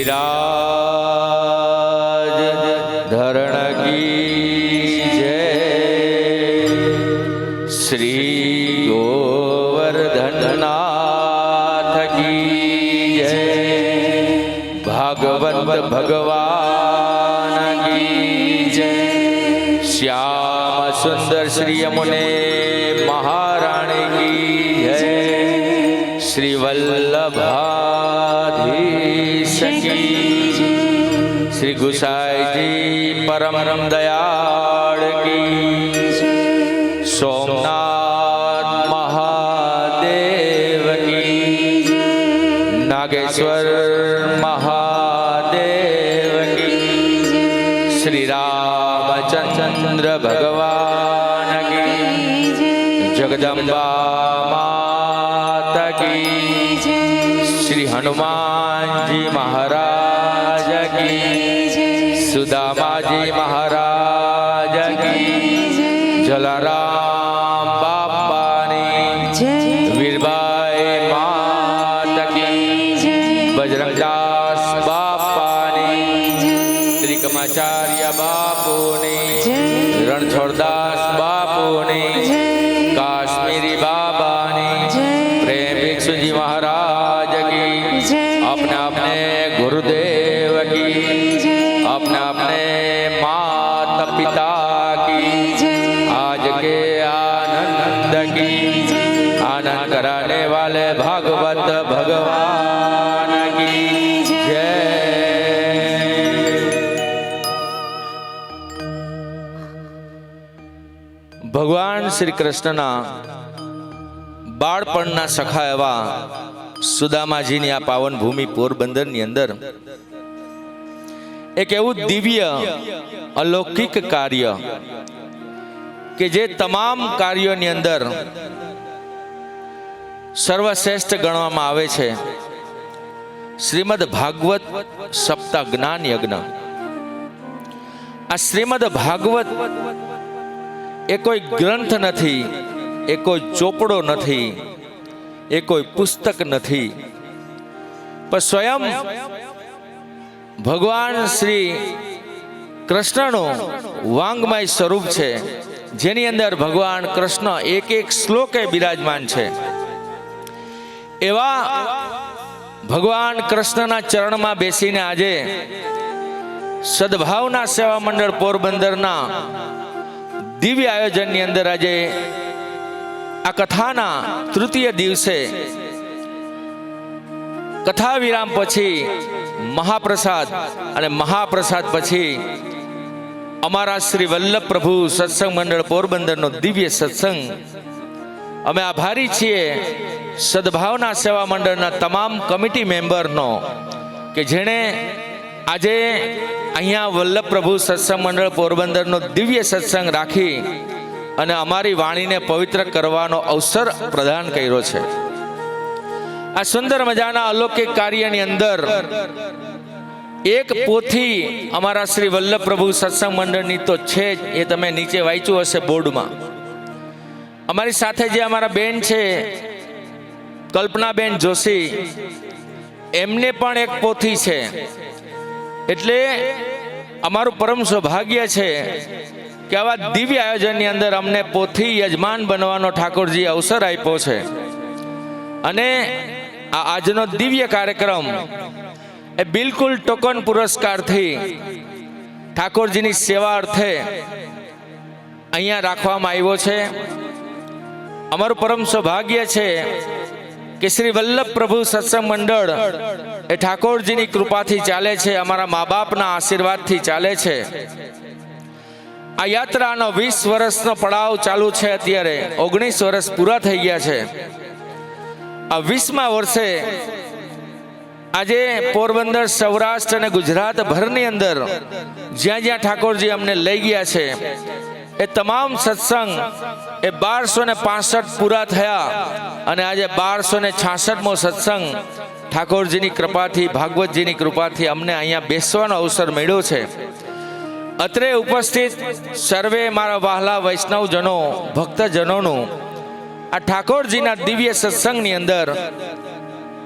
गिरिराज धरण की जय, श्री गोवर्धननाथ की जय, भागवत भगवान की जय, श्याम सुंदर श्री यमुने महारानी की जय, श्री वल्लभाधीश की, श्री गुसाई जी परम दयाल की, सोमनाथ महादेव की, नागेश्वर महादेव की, श्री रामचंद्र भगवान की, जगदम्बा माता की, श्री हनुमान जी महाराज की, सुदामा जी महाराज की, जलाराम बापानी, वीरबाई माता की, बजरंगदास बापानी, त्रिकमाचार्य बापूनी, रणछोड़दास बापूनी, काश्मीरी बाबानी, प्रेम भिक्षु जी महाराज की, अपने अपने गुरुदेव की, अपने अपने माता पिता की, आज के आनंद की, आनंद कराने वाले भागवत भगवान की जय। ભગવાન શ્રી કૃષ્ણના બાળપણના સખા એવા સુદામાજીની આ પાવન ભૂમિ પોરબંદરની અંદર એક એવું દિવ્ય અલૌકિક કાર્ય કે જે તમામ કાર્યોની અંદર સર્વશ્રેષ્ઠ ગણવામાં આવે છે, શ્રીમદ ભાગવત સપ્તાહ જ્ઞાન યજ્ઞ। આ શ્રીમદ ભાગવત એ કોઈ ગ્રંથ નથી, એ કોઈ ચોપડો નથી, એ કોઈ પુસ્તક નથી, પણ સ્વયં ભગવાન શ્રી કૃષ્ણનું વાંગમય સ્વરૂપ છે, જેની અંદર ભગવાન કૃષ્ણ એક એક શ્લોકે બિરાજમાન છે। એવા ભગવાન કૃષ્ણના ચરણમાં બેસીને આજે સદભાવના સેવા મંડળ પોરબંદરના દિવ્ય આયોજનની અંદર આજે આ કથાના તૃતીય દિવસે કથા વિરામ પછી મહાપ્રસાદ અને મહાપ્રસાદ પછી અમારા શ્રી વલ્લભ પ્રભુ સત્સંગ મંડળ પોરબંદરનો દિવ્ય સત્સંગ। અમે આભારી છીએ સદભાવના સેવા મંડળના તમામ કમિટી મેમ્બરનો કે જેણે આજે અહીંયા વલ્લભ પ્રભુ સત્સંગ મંડળ પોરબંદરનો દિવ્ય સત્સંગ રાખી અને અમારી વાણીને પવિત્ર કરવાનો અવસર પ્રદાન કર્યો છે। આ સુંદર મજાના અલૌકિક કાર્યની અંદર એક પોથી અમારા શ્રી વલ્લભ પ્રભુ સત્સંગ મંડળની તો છે જ, એ તમે નીચે વાંચ્યું હશે બોર્ડમાં। અમારી સાથે જે અમારા બેન છે કલ્પનાબેન જોશી, એમને પણ એક પોથી છે। એટલે અમારું પરમ સૌભાગ્ય છે કે આવા દિવ્ય આયોજનની અંદર અમને પોથી યજમાન બનવાનો ઠાકોરજી અવસર આપ્યો છે। અને આ આજનો દિવ્ય કાર્યક્રમ એ બિલકુલ ટોકન પુરસ્કારથી ઠાકોરજીની સેવા અર્થે અહીંયા રાખવામાં આવ્યો છે। અમારું પરમ સૌભાગ્ય છે કે શ્રી વલ્લભ પ્રભુ સત્સંગ મંડળ એ ઠાકોરજીની કૃપાથી ચાલે છે, અમારા મા બાપના આશીર્વાદથી ચાલે છે। આ યાત્રાનો 20 વર્ષનો પડાવ ચાલુ છે, અત્યારે 19 વર્ષ પૂરા થઈ ગયા છે। આ 20મા વર્ષે આજે પોરબંદર, સૌરાષ્ટ્ર અને ગુજરાત ભરની અંદર જ્યાં જ્યાં ઠાકોરજી અમને લઈ ગયા છે એ તમામ સત્સંગ એ 1265 પૂરા થયા અને આજે 1266મો સત્સંગ ઠાકોરજીની કૃપાથી, ભાગવતજીની કૃપાથી અમને અહીંયા બેસવાનો અવસર મળ્યો છે। અત્રે ઉપસ્થિત સર્વે મારા વહાલા વૈષ્ણવજનો, ભક્તજનોનું આ ઠાકોરજીના દિવ્ય સત્સંગની અંદર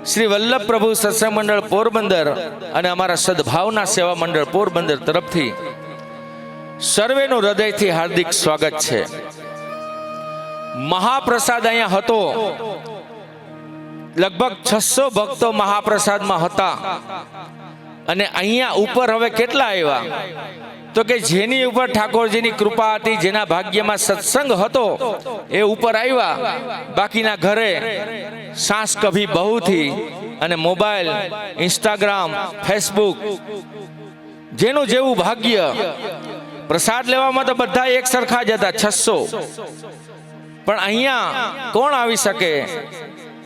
શ્રી વલ્લભ પ્રભુ સત્સંગ મંડળ પોરબંદર અને અમારા સદભાવના સેવા મંડળ પોરબંદર તરફથી સર્વેનું હૃદયથી હાર્દિક સ્વાગત છે. મહાપ્રસાદ અહીંયા હતો, લગભગ 600 ભક્તો મહાપ્રસાદમાં હતા. અને અહીંયા ઉપર હવે કેટલા આવ્યા? તો કે જેની ઉપર ઠાકોરજીની કૃપા હતી, જેના ભાગ્યમાં સત્સંગ હતો એ ઉપર આવ્યા. બાકીના ઘરે સાસ કભી બહુથી અને મોબાઈલ, ઇન્સ્ટાગ્રામ, ફેસબુક, જેનું જેવું ભાગ્ય. પ્રસાદ લેવામાં તો બધા એક સરખા જ હતા, 600. પણ અહીંયા કોણ આવી શકે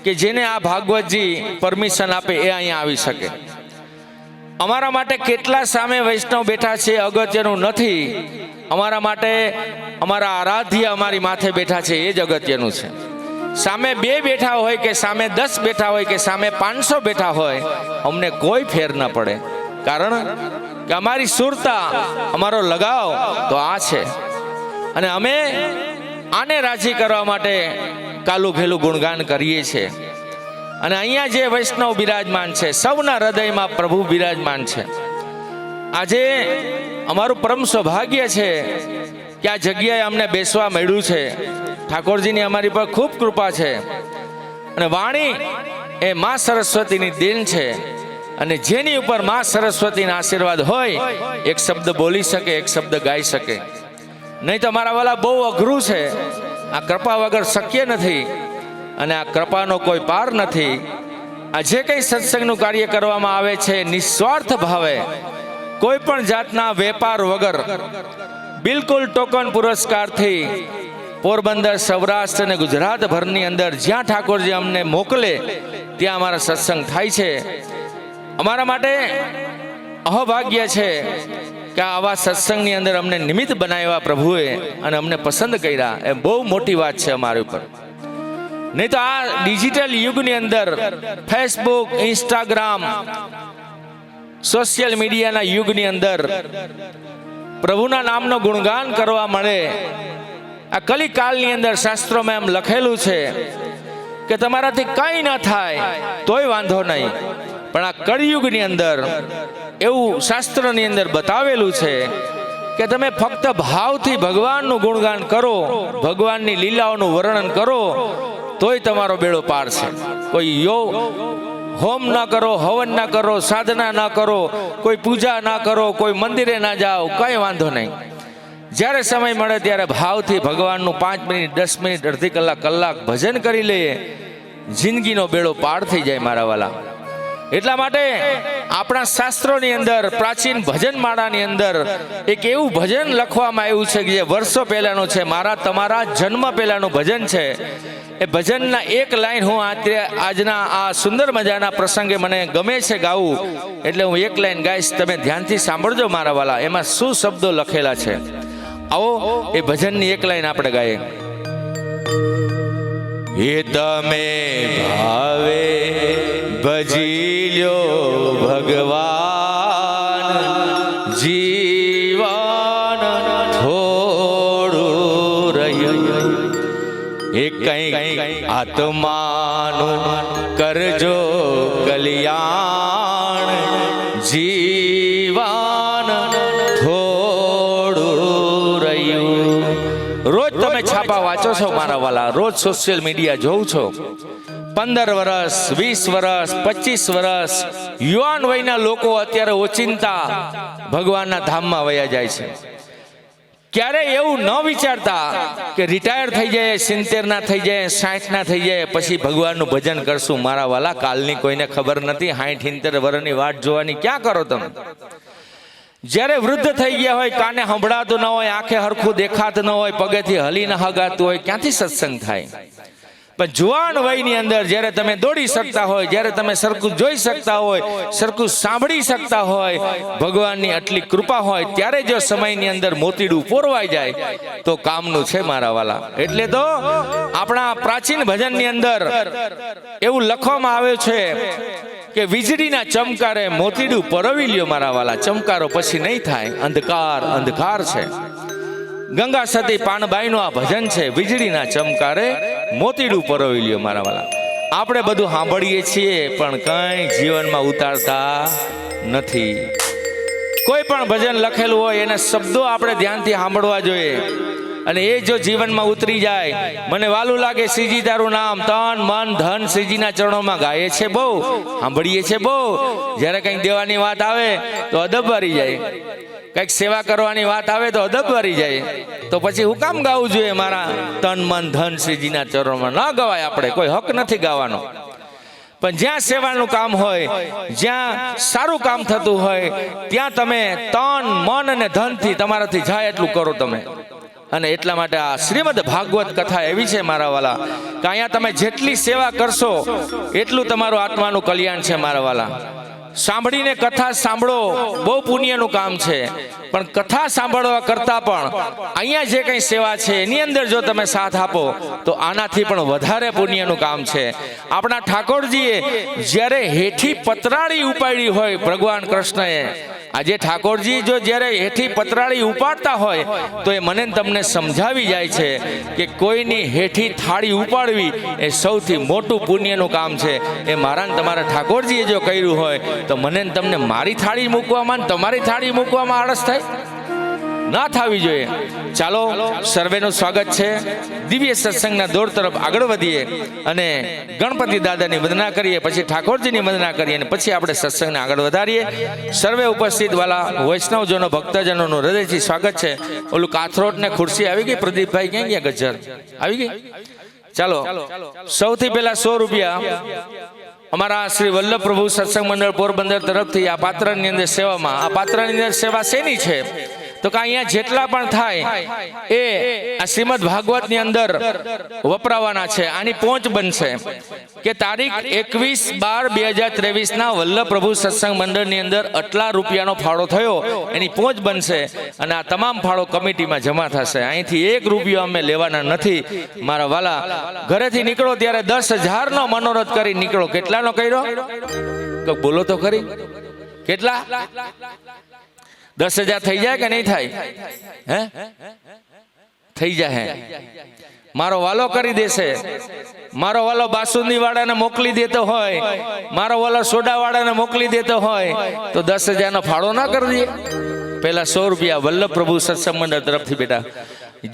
કે જેને આ ભાગવતજી પરમિશન આપે એ અહીંયા આવી શકે? અમારા માટે કેટલા સામે વૈષ્ણવ બેઠા છે અગત્યનું નથી. અમારા માટે અમારા આરાધ્ય અમારી માથે બેઠા છે એ જ અગત્યનું છે. સામે 2 બેઠા હોય કે સામે 10 બેઠા હોય કે સામે 500 બેઠા હોય, અમને કોઈ ફેર ન પડે. કારણ કે અમારી સુરતા, અમારો લગાવ તો આ છે. અને અમે આને રાજી કરવા માટે કાલું ઘેલું ગુણગાન કરીએ છીએ. અને અહીંયા જે વૈષ્ણવ બિરાજમાન છે, સૌના હૃદયમાં પ્રભુ બિરાજમાન છે. આજે અમારું પરમ સૌભાગ્ય છે કે આ જગ્યાએ અમને બેસવા મળ્યું છે. ઠાકોરજીની અમારી પર ખૂબ કૃપા છે. અને વાણી એ મા સરસ્વતીની દેન છે. અને જેની ઉપર મા સરસ્વતીના આશીર્વાદ હોય, એક શબ્દ બોલી શકે, એક શબ્દ ગાઈ શકે. નહીં તો મારા વાલા બહુ અઘરું છે. આ કૃપા વગર શક્ય નથી. અને આ કૃપાનો કોઈ પાર નથી. આ જે કંઈ સત્સંગનું કાર્ય કરવામાં આવે છે નિસ્વાર્થ ભાવે, કોઈ પણ જાતના વેપાર વગર, બિલકુલ ટોકન પુરસ્કારથી પોરબંદર, સૌરાષ્ટ્ર અને ગુજરાત ભરની અંદર જ્યાં ઠાકોરજી અમને મોકલે ત્યાં અમારા સત્સંગ થાય છે. અમારા માટે અહોભાગ્ય છે કે આવા સત્સંગની અંદર અમને નિમિત્ત બનાવ્યા પ્રભુએ અને અમને પસંદ કર્યા. એ બહુ મોટી વાત છે અમારી ઉપર. નહીં તો આ ડિજિટલ યુગની અંદર ફેસબુક, ઇન્સ્ટાગ્રામ, સોશિયલ મીડિયાના યુગની અંદર પ્રભુના નામનો ગુણગાન કરવા મળે. આ કલિકાલની અંદર શાસ્ત્રોમાં એમ લખેલું છે કે તમારાથી કંઈ ન થાય તોય વાંધો નહીં. પણ આ કળિયુગની અંદર એવું શાસ્ત્રની અંદર બતાવેલું છે કે તમે ફક્ત ભાવથી ભગવાનનું ગુણગાન કરો, ભગવાનની લીલાઓનું વર્ણન કરો, તોય તમારો બેડો પાર છે. કોઈ હોમ ના કરો, હવન ના કરો, સાધના ના કરો, કોઈ પૂજા ના કરો, કોઈ મંદિરે ના જાઓ, કઈ વાંધો નહીં. જ્યારે સમય મળે ત્યારે ભાવથી ભગવાનનું 5 મિનિટ, 10 મિનિટ, અડધી કલાક ભજન કરી લઈએ, જિંદગીનો બેડો પાર થઈ જાય મારા વાલા. એટલા માટે આપણા શાસ્ત્રોની અંદર, પ્રાચીન ભજનમાળાની અંદર એક એવું ભજન લખવામાં આવ્યું છે કે જે વર્ષો પહેલાનું છે. મારા તમારા જન્મ પહેલાનું ભજન છે. એ ભજનના એક લાઈન હું આજના આ સુંદર મજાના પ્રસંગે મને ગમે છે ગાવું, એટલે હું એક લાઈન ગાઈશ. તમે ધ્યાનથી સાંભળજો મારા વાલા, એમાં શું શબ્દો લખેલા છે. આવો એ ભજનની એક લાઈન આપણે ગાઈએ. એ તમે ભાવે ભજી લ્યો ભગવાન, જીવન થોડું રહ્યું, એ કઈ આત્માનું કરજો કલ્યાણ, જીવન થોડું રહ્યું. રોજ તમે છાપા વાંચો છો મારા વાલા, રોજ સોશિયલ મીડિયા જોઉં છો. 15 વર્ષ, 20 વર્ષ, 25 વર્ષ યુવાન વયના લોકો અત્યારે ઓચિંતા ભગવાનના ધામમાં વયા જાય છે. ક્યારે એવું ન વિચારતા કે રિટાયર થઈ જાય, 70 ના થઈ જાય, 60 ના થઈ જાય, પછી ભગવાનનું ભજન કરશું. મારા વાલા, કાલની કોઈને ખબર નથી. 60-70 વર્ષની વાટ જોવાની ક્યાં કરો તમે? જ્યારે વૃદ્ધ થઈ ગયા હોય, કાને સંભળાતું ન હોય, આંખે હરખું દેખાતું ન હોય, પગેથી હલી ન હગાતું હોય, ક્યાંથી સત્સંગ થાય? પણ જુવાન વયની અંદર જ્યારે તમે દોડી શકતા હોય, જ્યારે તમે સરખું જોઈ શકતા હોય, સરખું સાંભળી શકતા હોય, ભગવાનની આટલી કૃપા હોય, ત્યારે જો સમયની અંદર મોતીડું પોરવાઈ જાય તો કામનું છે મારા વાલા. એટલે તો આપણા પ્રાચીન ભજનની અંદર એવું લખવામાં આવ્યું છે કે વીજળીના ચમકારે મોતીડું પરવી લ્યો મારા વાલા, ચમકારો પછી નહીં થાય, અંધકાર અંધકાર છે. ગંગા સતી પાનબાઈનું આ ભજન છે, વીજળીના ચમકારે મોતીડું પરોવી લ્યો મારા વાલા. આપણે બધું સાંભળીએ છીએ પણ કંઈ જીવનમાં ઉતારતા નથી. કોઈ પણ ભજન લખેલું હોય એના શબ્દો આપણે ધ્યાનથી સાંભળવા જોઈએ અને એ જો જીવનમાં ઉતરી જાય. મને વાલું લાગે શ્રીજી તારું નામ તન મન ધન શ્રીજીના ચરણોમાં ગાય છે બહુ, સાંભળીએ છે બહુ. જ્યારે કંઈક દેવાની વાત આવે તો અદબ ભરી જાય, કંઈક સેવા કરવાની વાત આવે તો અદબ ભરી જાય. તો પછી હું કામ ગાવું જોઈએ મારા તન મન ધન શ્રીજીના ચરણોમાં? ન ગવાય, આપણે કોઈ હક નથી ગાવાનો. પણ જ્યાં સેવાનું કામ હોય, જ્યાં સારું કામ થતું હોય, ત્યાં તમે તન મન અને ધનથી તમારાથી જાય એટલું કરો તમે. અને એટલા માટે આ શ્રીમદ ભાગવત કથા એવી છે મારા વાલા કે અહીંયા તમે જેટલી સેવા કરશો એટલું તમારું આત્માનું કલ્યાણ છે મારા વાલા. સાંભળીને કથા સાંભળો, બહુ પુણ્યનું કામ છે. પણ કથા સાંભળવા કરતાં પણ અહીંયા જે કંઈ સેવા છે એની અંદર જો તમે સાથ આપો તો આનાથી પણ વધારે પુણ્યનું કામ છે. આપણા ઠાકોરજીએ જ્યારે હેઠી પતરાળી ઉપાડી હોય ભગવાન કૃષ્ણએ, આજે ઠાકોરજી જો જ્યારે હેઠી પતરાળી ઉપાડતા હોય તો એ મને તમને સમજાવી જાય છે કે કોઈની હેઠી થાળી ઉપાડવી એ સૌથી મોટું પુણ્યનું કામ છે. એ મારા ને તમારા ઠાકોરજીએ જો કર્યું હોય તો મને તમને મારી થાળી મૂકવામાં તમારી થાળી મૂકવામાં આળસ થાય? ના થવી જોઈએ. ચાલો, સર્વેનું સ્વાગત છે. દિવ્ય સત્સંગના દોર તરફ આગળ વધીએ અને ગણપતિ દાદાની વંદના કરીએ, પછી ઠાકોરજીની વંદના કરીએ અને પછી આપણે સત્સંગને આગળ વધારીએ. સર્વે ઉપસ્થિત વાલા વૈષ્ણવજનો ભક્તજનોનું હૃદયથી સ્વાગત છે. ઓલું કાથરોટ ને ખુરશી આવી ગઈ? પ્રદીપભાઈ ક્યાં ગયા? ગજર આવી ગઈ? ચાલો, સૌથી પહેલા 100 રૂપિયા અમારા શ્રી વલ્લભ પ્રભુ સત્સંગ મંડળ પોરબંદર તરફથી આ પાત્રની અંદર સેવામાં. આ પાત્રની અંદર સેવા શેની છે તો કે અહીંયા જેટલા પણ થાય એ આ શ્રીમદ ભાગવતની અંદર વપરાવાના છે. આની પહોંચ બનશે કે તારીખ 21/12/2023 ના વલ્લભ પ્રભુ સત્સંગ મંડળની અંદર આટલા રૂપિયાનો ફાળો થયો, એની પહોંચ બનશે અને આ તમામ ફાળો કમિટીમાં જમા થશે. અહીંથી 1 રૂપિયો અમે લેવાના નથી મારા વાલા. ઘરેથી નીકળો ત્યારે 10,000 નો મનોરથ કરી નીકળો. કેટલાનો કર્યો? તો બોલો તો ખરી, કેટલા? 10,000 થઈ જાય કે નહીં થાય? હે, થઈ જાય. મારો વાલો કરી દેશે. મારો વાલો બાસુંદી વાળાને મોકલી દેતો હોય, મારો વાલો સોડા વાળાને મોકલી દેતો હોય તો 10,000 નો ફાળો ના કરી દે. પહેલા 100 રૂપિયા વલ્લભ પ્રભુ સત્સંગ મંડળ તરફથી. બેટા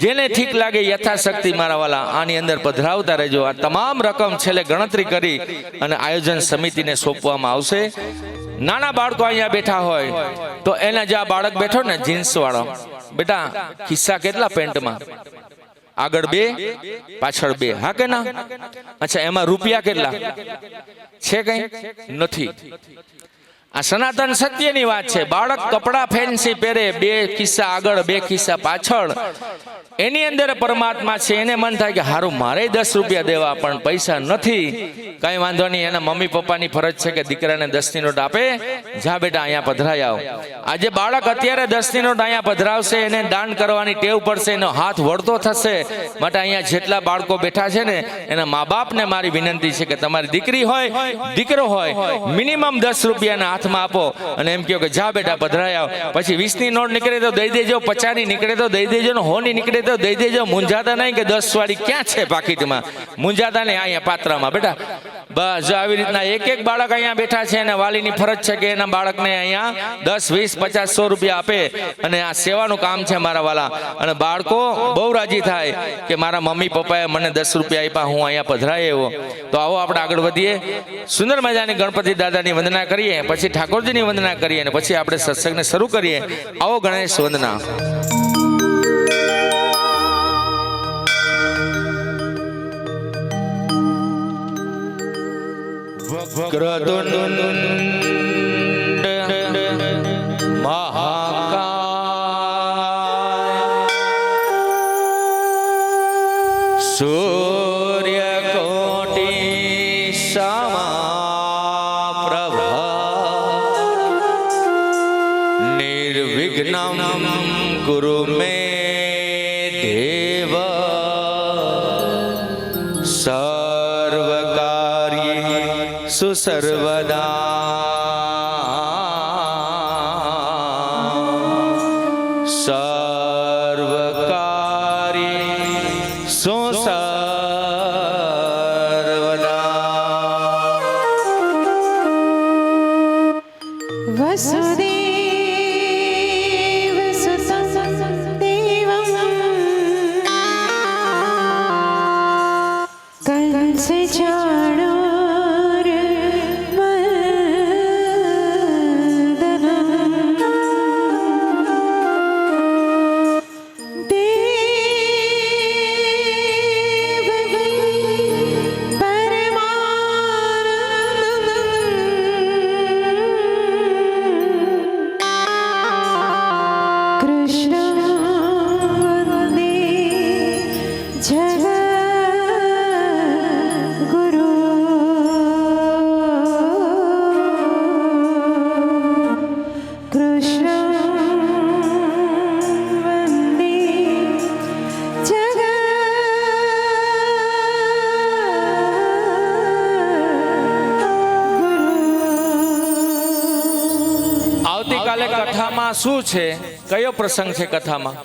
જેને ઠીક લાગે યથાશક્તિ મારા વાલા આની અંદર પધરાવતા રહેજો. આ તમામ રકમ છેલ્લે ગણતરી કરી અને આયોજન સમિતિને સોંપવામાં આવશે. નાના બાળકો અહીંયા બેઠા હોય તો એના જે આ બાળક બેઠો ને જીન્સ વાળો, બેટા ખિસ્સા કેટલા પેન્ટમાં? આગળ 2 પાછળ 2, હા કે ના? અચ્છા, એમાં રૂપિયા કેટલા છે? કઈ નથી. આ સનાતન સત્યની વાત છે. બાળક કપડા ફેન્સી પહેરે, 2 ખિસ્સા આગળ 2 ખિસ્સા પાછળ, એની અંદર પરમાત્મા છે. એને મન થાય કે હારું મારે 10 રૂપિયા દેવા પણ પૈસા નથી. કઈ વાંધો નહીં, એના મમ્મી પપ્પાની ફરજ છે કે દીકરાને 10ની નોટ આપે. જા બેટા અહીંયા પધરાઈ આવ. આજે બાળક અત્યારે 10ની નોટ અહીંયા પધરાવશે, એને દાન કરવાની ટેવ પડશે, એનો હાથ વળતો થશે. માટે અહીંયા જેટલા બાળકો બેઠા છે ને એના મા બાપને મારી વિનંતી છે કે તમારી દીકરી હોય દીકરો હોય મિનિમમ 10 રૂપિયાના હાથમાં આપો અને એમ કહો કે જા બેટા પધરાઈ આવ. પછી 20ની નોટ નીકળે તો દઈ દેજો, 50ની નીકળે તો દઈ દેજો, ને 100ની નીકળે તો દઈ દેજો. મૂંઝાતા નહીં કે 10 વાળી ક્યાં છે પાકીટમાં. મૂંઝાતા નહીં, અહીંયા પાત્રમાં બેટા. બસ જો આવી રીતના એક બાળક અહીંયા બેઠા છે અને વાલીની ફરજ છે કે એના બાળકને અહીંયા 10, 20, 50, 100 રૂપિયા આપે અને આ સેવાનું કામ છે મારા વાલા. અને બાળકો બહુ રાજી થાય કે મારા મમ્મી પપ્પાએ મને 10 રૂપિયા આપ્યા, હું અહીંયા પધરાય એવો. તો આવો આપણે આગળ વધીએ. સુંદર મજાની ગણપતિ દાદાની વંદના કરીએ, પછી ઠાકોરજીની વંદના કરીએ અને પછી આપણે સત્સંગને શરૂ કરીએ. આવો ગણેશ વંદના. વક્રતુંડ મહાકાય સૂર્યકોટી સમપ્રભા નિર્વિઘ્નમ કુરુ મે દેવ સર્વદા. સર્વકારી સુસર્વદા. वसुदेव सुतं देवं આવતીકાલે કથામાં શું છે? કયો પ્રસંગ છે કથામાં?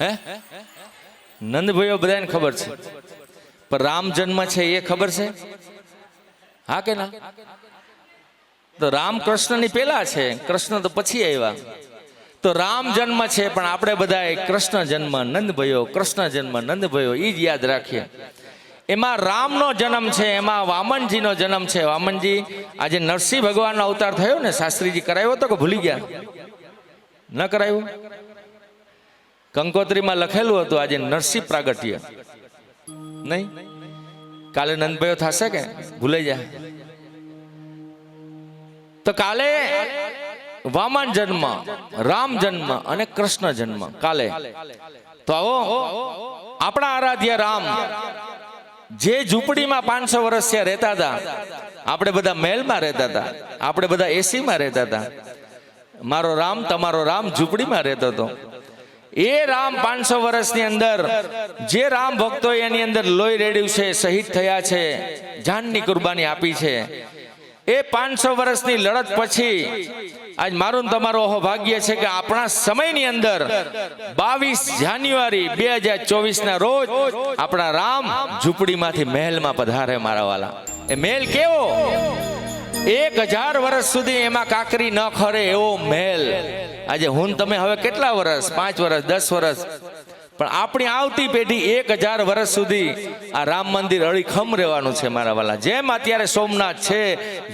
હે, નંદભાઈઓ બધાને ખબર છે, પણ રામ જન્મ છે એ ખબર છે? હા કે ના? તો રામ કૃષ્ણની પેલા છે, કૃષ્ણ તો પછી આવ્યા. તો રામ જન્મ છે, પણ આપણે બધા કૃષ્ણ જન્મ નંદભાઈઓ, કૃષ્ણ જન્મ નંદભાઈઓ એ જ યાદ રાખીએ. એમાં રામનો જન્મ છે, એમાં વામનજીનો જન્મ છે. વામનજી આજે નરસિંહ ભગવાનનો અવતાર થયો ને, શાસ્ત્રીજી કરાયો હતો કે ભૂલી ગયા? ન કરાયું? કંકોત્રીમાં લખેલું હતું આજે નરસિંહ પ્રાગટ્ય. નહીં? કાલે નંદભાઈઓ થશે કે ભૂલાઈ જાય? તો કાલે વામન જન્મ, રામ જન્મ અને કૃષ્ણ જન્મ કાલે. તો આવો આપણા આરાધ્ય રામ જે ઝૂંપડીમાં 500 વર્ષ ત્યાં રહેતા હતા, આપણે બધા મહેલમાં રહેતા હતા, આપણે બધા એસીમાં રહેતા હતા. મારો રામ, તમારો રામ ઝૂંપડીમાં રહેતો હતો. એ રામ 500 વર્ષની અંદર જે રામ ભક્તો એની અંદર લોહી રેડ્યું છે, શહીદ થયા છે, જાનની કુરબાની આપી છે, એ 500 વર્ષની લડત પછી આજ મારું તમારું અહોભાગ્ય છે કે આપણા સમયની અંદર 22 જાન્યુઆરી 2024 ના રોજ આપણા રામ ઝૂંપડીમાંથી મહેલમાં પધારે. મારા વાલા, એ મહેલ કેવો? 1000 વર્ષ સુધી એમાં કાકરી ન ખરે એવો મહેલ. આજે હું તમે હવે કેટલા વર્ષ, 5 વર્ષ, 10 વર્ષ, પણ આપણી આવતી પેઢી 1000 વર્ષ સુધી આ રામ મંદિર અડીખમ રહેવાનું છે. મારા વાલા, જેમ અત્યારે સોમનાથ છે,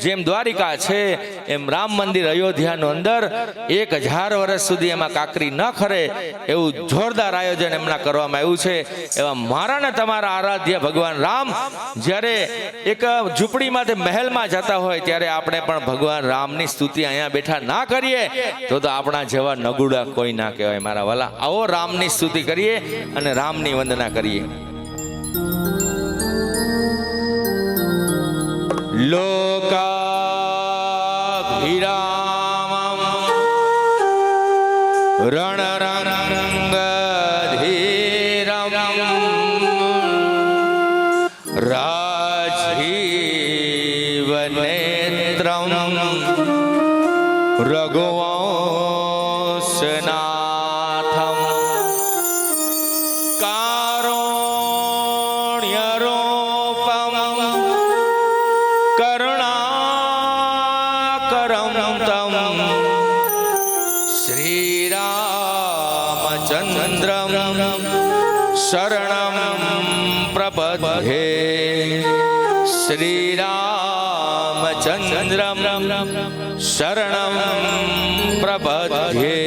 જેમ દ્વારિકા છે, એમ રામ મંદિર અયોધ્યાનું અંદર 1000 વર્ષ સુધી એમાં કાકરી ન ખરે એવું જોરદાર આયોજન એમના કરવામાં આવ્યું છે. એવા મારા ને તમારા આરાધ્ય ભગવાન રામ જ્યારે એક ઝૂંપડીમાંથી મહેલમાં જતા હોય ત્યારે આપણે પણ ભગવાન રામની સ્તુતિ અહીંયા બેઠા ના કરીએ તો આપણા જેવા નગુડા કોઈ ના કહેવાય. મારા વાલા, આવો રામની સ્તુતિ કરીએ અને રામની વંદના કરીએ. લોકાભિરામમ રણરંગધીરમ રાજીવનેત્રમ રઘુવંશનાથમ કારુણ્યરૂપમ કરુણાકરમ તમ શ્રીરામચંદ્રમ શરણમ પ્રપદ્યે. શ્રીરામચંદ્રમ શરણમ પ્રપદ્યે.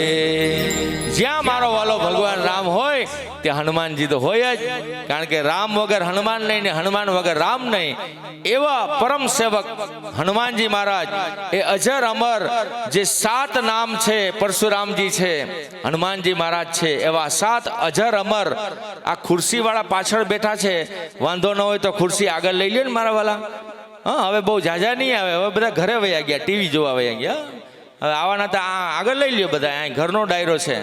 જ્યાં મારો વાલો ભગવાન રામ હોય ત્યાં હનુમાનજી તો હોય જ, કારણ કે રામ વગર હનુમાન નહીં ને હનુમાન વગર રામ નહીં. એવા પરમ સેવક હનુમાનજી મહારાજ એ અજર અમર જે 7 નામ છે, પરશુરામજી છે, હનુમાનજી મહારાજ છે, એવા 7 અજર અમર. આ ખુરશી વાળા પાછળ બેઠા છે, વાંધો ન હોય તો ખુરશી આગળ લઈ લ્યો ને મારા વાલા. હા, હવે બહુ ઝાઝા નહીં આવે, હવે બધા ઘરે વયા ગયા, ટીવી જોવા વયા ગયા. હવે આવાના તો આગળ લઈ લ્યો બધા, અહીં ઘરનો ડાયરો છે,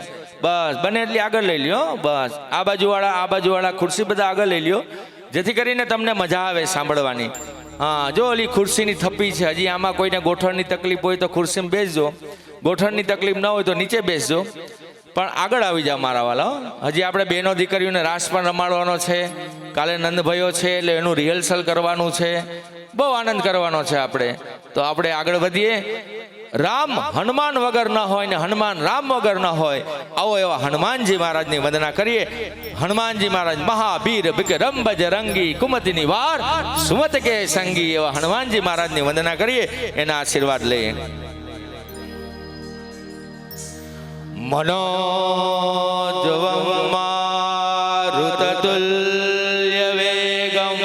બસ બને એટલી આગળ લઈ લ્યો. બસ આ બાજુવાળા ખુરશી બધા આગળ લઈ લ્યો, જેથી કરીને તમને મજા આવે સાંભળવાની. હા, જો ઓલી ખુરશીની થપ્પી છે, હજી આમાં કોઈને ગોઠણની તકલીફ હોય તો ખુરશીમાં બેસજો, ગોઠણની તકલીફ ન હોય તો નીચે બેસજો, પણ આગળ આવી જાઓ મારા વાલા. હજી આપણે બહેનો દીકરીઓને રાસ પણ રમાડવાનો છે, કાલે નંદભાઈઓ છે એટલે એનું રિહર્સલ કરવાનું છે, બહુ આનંદ કરવાનો છે આપણે. તો આપણે આગળ વધીએ રામ હનુમાન વગર ન હોય ને હનુમાન રામ વગર ન હોય, આવો એવા હનુમાનજી મહારાજની વંદના કરીએ. હનુમાનજી મહારાજ મહાવીર વિક્રમ બજરંગી કુમતિ નિવાર સુમત કે સંગી, એવા હનુમાનજી મહારાજની વંદના કરીએ, એના આશીર્વાદ લઈએ. મનોજવમ મારુતતુલ્ય વેગમ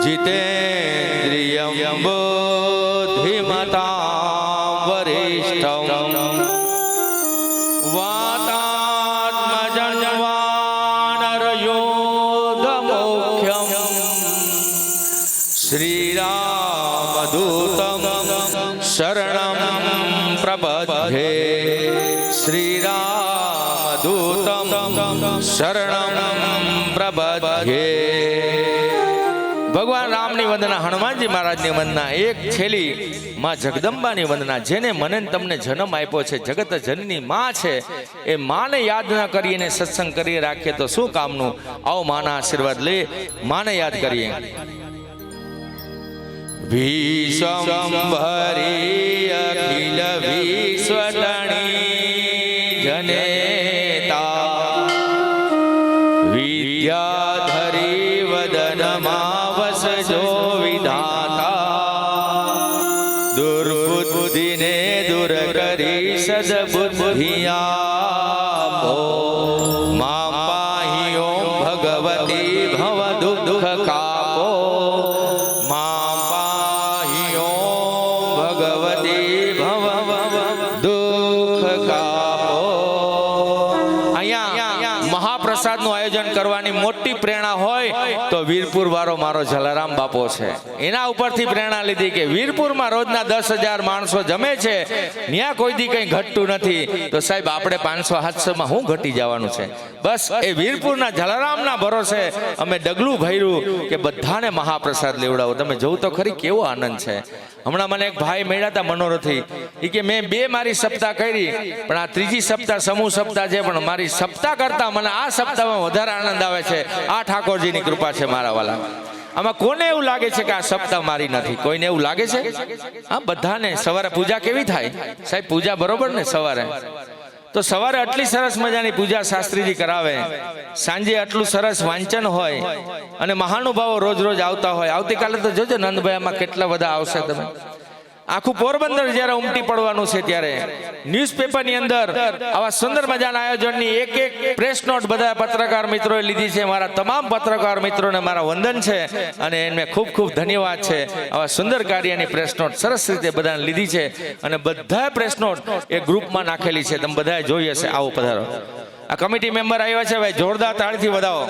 જીતેન્દ્રિયમ બુદ્ધિમતાં વરિષ્ઠં વાતાત્મજં વાનરયોધમુખ્યં શ્રીરામદૂતં શરણં પ્રપદ્યે. શ્રીરામદૂતં શરણં પ્રપદ્યે. ભગવાન રામની વંદના, હનુમાનજી મહારાજની વંદના, એક છેલ્લી માં જગદંબાની વંદના. જેને મને ને તમને જન્મ આપ્યો છે, જગત જનની માં છે, એ માને યાદ ન કરીએ સત્સંગ કરી રાખીએ તો શું કામનું? આવો માના આશીર્વાદ લઈએ, માને યાદ કરીએ. વિશ્વંભરી અખિલ વિશ્વતણી જનેતા વિદ્યાધરી વદનમાં વસજો વિધાતા. દુર્બુદ્ધિને દૂર કરી સદબુદ્ધિ આપો. મા પાહી ઓમ ભગવતી ભવ દુઃખ કાપો. મા પાહી ઓમ ભગવતી ભવ દુઃખ કાપો. અહીંયા મહાપ્રસાદનું આયોજન કરવાની મોટી પ્રેરણા હોય તો વીરપુર વાળો મારો જલારામ બાપો છે. એના ઉપરથી પ્રેરણા લીધી કે વીરપુરમાં રોજના 10,000 માણસો જમે છે, ત્યાં કોઈ દી કંઈ ઘટતું નથી, તો સાહેબ આપણે 500-700 હું ઘટી જવાનું છે? બસ એ વીરપુરના જલારામના ભરોસે અમે ડગલું ભર્યું કે બધાને મહાપ્રસાદ લેવડાવો. તમે જોવું તો ખરી કેવો આનંદ છે. હમણાં મને એક ભાઈ મળ્યા હતા મનોરથી, એ કે મેં 2 મારી સપ્તાહ કરી, પણ આ ત્રીજી સપ્તાહ સમૂહ સપ્તાહ છે, પણ મારી સપ્તાહ કરતા મને આ સપ્તાહમાં વધારે આનંદ આવે છે. આ ઠાકોરજીની કૃપા છે મારા વાલા. આમાં કોને એવું લાગે છે કે આ સપ્તાહ મારી નથી? કોઈને એવું લાગે છે? હા, બધાને. સવારે પૂજા કેવી થાય સાહેબ? પૂજા બરોબર ને સવારે? તો સવારે આટલી સરસ મજાની પૂજા શાસ્ત્રીજી કરાવે, સાંજે આટલું સરસ વાંચન હોય, અને મહાનુભાવો રોજ રોજ આવતા હોય. આવતીકાલે તો જોજો નંદભાઈમાં કેટલા બધા આવશે. તમે આખું પોરબંદર જ્યારે ઉમટી પડવાનું છે ત્યારે ન્યૂઝપેપરની અંદર આવા સુંદર મજાના આયોજનની એક પ્રેસ નોટ બધા પત્રકાર મિત્રોએ લીધી છે. મારા તમામ પત્રકાર મિત્રોને મારા વંદન છે અને એમને ખૂબ ખૂબ ધન્યવાદ છે. આવા સુંદર કાર્યની પ્રેસ નોટ સરસ રીતે બધાને લીધી છે અને બધા પ્રેસ નોટ એ ગ્રુપમાં નાખેલી છે. તમે બધાએ જોઈ હશે. આવો પધારો. આ કમિટી મેમ્બર આવ્યા છે, ભાઈ જોરદાર તાળીથી વધાવો.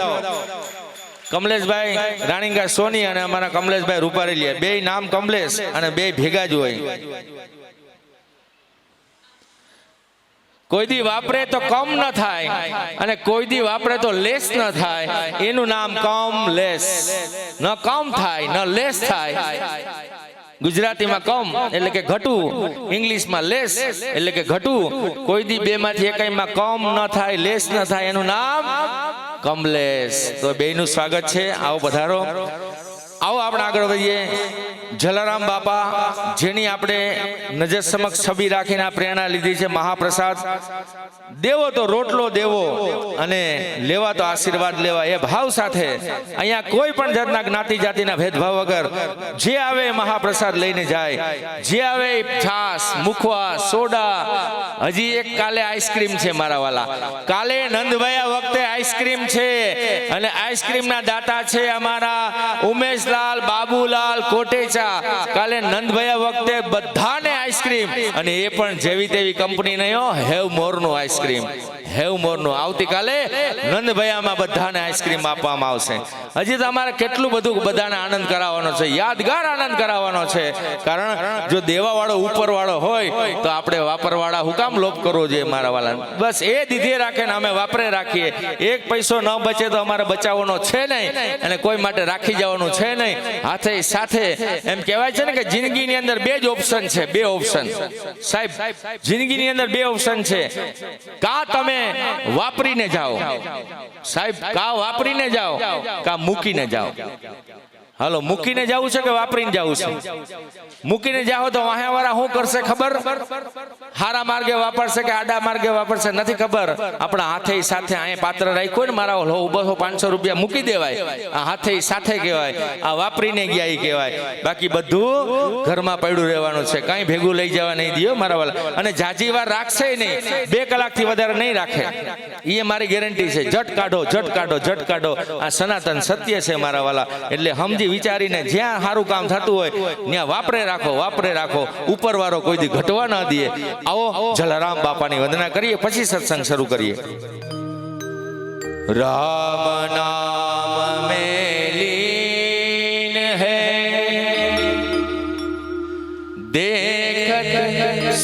કમલેશભાઈ રાણીંગા સોની અને અમારા કમલેશભાઈ રૂપારેલિયા, 2 નામ કમલેશ અને 2 ભેગા જ હોય. કોઈ દી વાપરે તો કમ ન થાય અને કોઈ દી વાપરે તો લેસ ન થાય. એનું નામ કમલેશ. ન કમ થાય ન લેસ થાય. ગુજરાતીમાં કમ એટલે કે ઘટું, ઇંગ્લિશમાં લેસ એટલે કે ઘટું. કોઈ દી 2 માંથી એકમાં કમ ન થાય લેસ ન થાય, એનું નામ કમલેશ. તો 2નું સ્વાગત છે. આવો પધારો. આવો આપણે આગળ વધીએ. જલારામ બાપા જેની આપણે નજર સમક્ષ છબી રાખીને આ પ્રેરણા લીધી છે. મહાપ્રસાદ દેવો તો રોટલો દેવો અને લેવા તો આશીર્વાદ લેવા, એ ભાવ સાથે અહીંયા કોઈ પણ જાતના જ્ઞાતિ જાતિના ભેદભાવ વગર જે આવે મહાપ્રસાદ લઈને જાય. જે આવે છાસ, મુખવા, સોડા. હજી એક કાલે આઈસ્ક્રીમ છે મારા વાલા. કાલે નંદભાઈ વખતે આઈસ્ક્રીમ છે અને આઈસ્ક્રીમના દાતા છે અમારા ઉમેશલાલ બાબુલાલ કોટેચા. કાલે નંદભાઈ વખતે બધાને આઈસ્ક્રીમ, અને એ પણ જેવી તેવી કંપની નહીં, હેવ મોર નું આઈસ્ક્રીમ. હેવ મોર નું આવતીકાલે નંદભાઈમાં બધાને આઈસ્ક્રીમ આપવામાં આવશે. હજી તો અમારે કેટલું બધું બધાને આનંદ કરાવવાનો છે, યાદગાર આનંદ કરાવવાનો છે. કારણ જો દેવાવાળો ઉપરવાળો હોય તો આપણે વાપરવાળા હું કામ લોભ કરવો જોઈએ મારા વાલા? બસ એ દીધે રાખે ને અમે વાપરે રાખીએ. 1 પૈસો ન બચે તો અમારે બચાવવાનો છે નહીં અને કોઈ માટે રાખી જવાનું છે નહીં. હાથે સાથે એમ કહેવાય છે ને કે જિંદગીની અંદર 2 જ ઓપ્શન છે. 2 ઓપ્શન સાહેબ, જિંદગીની અંદર 2 ઓપ્શન છે. કા તમે વાપરીને જાઓ સાહેબ, કા વાપરીને જાઓ, કા મૂકીને જાઓ. હાલો મૂકીને જવું છે કે વાપરીને જવું છે? મૂકીને જાઓ તો વાહ્યાવાળા શું કરશે ખબર? હારા માર્ગે વાપરશે કે આડા માર્ગે વાપરશે નથી ખબર. આપણા હાથે સાથે અહીંયા પાત્ર રાખ્યું ને મારા 200-500 રૂપિયા મૂકી દેવાય. આ હાથે સાથે કહેવાય, આ વાપરીને ગયા એ કહેવાય. બાકી બધું ઘરમાં પડ્યું રહેવાનું છે, કાંઈ ભેગું લઈ જવા નહીં દો મારા વાલા. અને જાજી વાર રાખશે નહીં, 2 કલાકથી વધારે નહીં રાખે, એ મારી ગેરંટી છે. ઝટ કાઢો, ઝટ કાઢો, ઝટ કાઢો. આ સનાતન સત્ય છે મારા વાલા. એટલે સમજી વિચારીને જ્યાં સારું કામ થતું હોય ત્યાં વાપરે રાખો, વાપરે રાખો. ઉપરવાળો કોઈ દી ઘટવા ન દે. આવો જલારામ બાપાની વંદના કરીએ, પછી સત્સંગ શરૂ કરીએ. રામ નામ में लीन है, देखत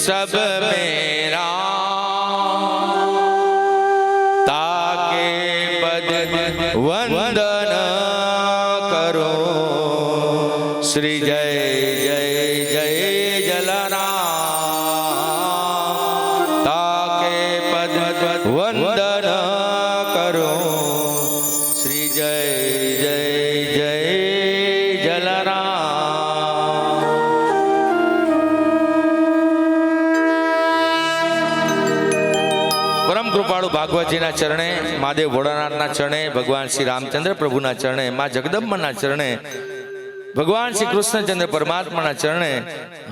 सब मेरा, ताके पद वंदन करो. श्री जय जय जय जलाराम, ताके पद वंदन करो. श्री जय जय जय जलाराम. પરમ કૃપાળુ ભાગવતજીના ચરણે, મહાદેવ ભોળાનાથના ચરણે, ભગવાન શ્રી રામચંદ્ર પ્રભુના ચરણે, મા જગદંબાના ચરણે, ભગવાન શ્રી કૃષ્ણચંદ્ર પરમાત્માના ચરણે,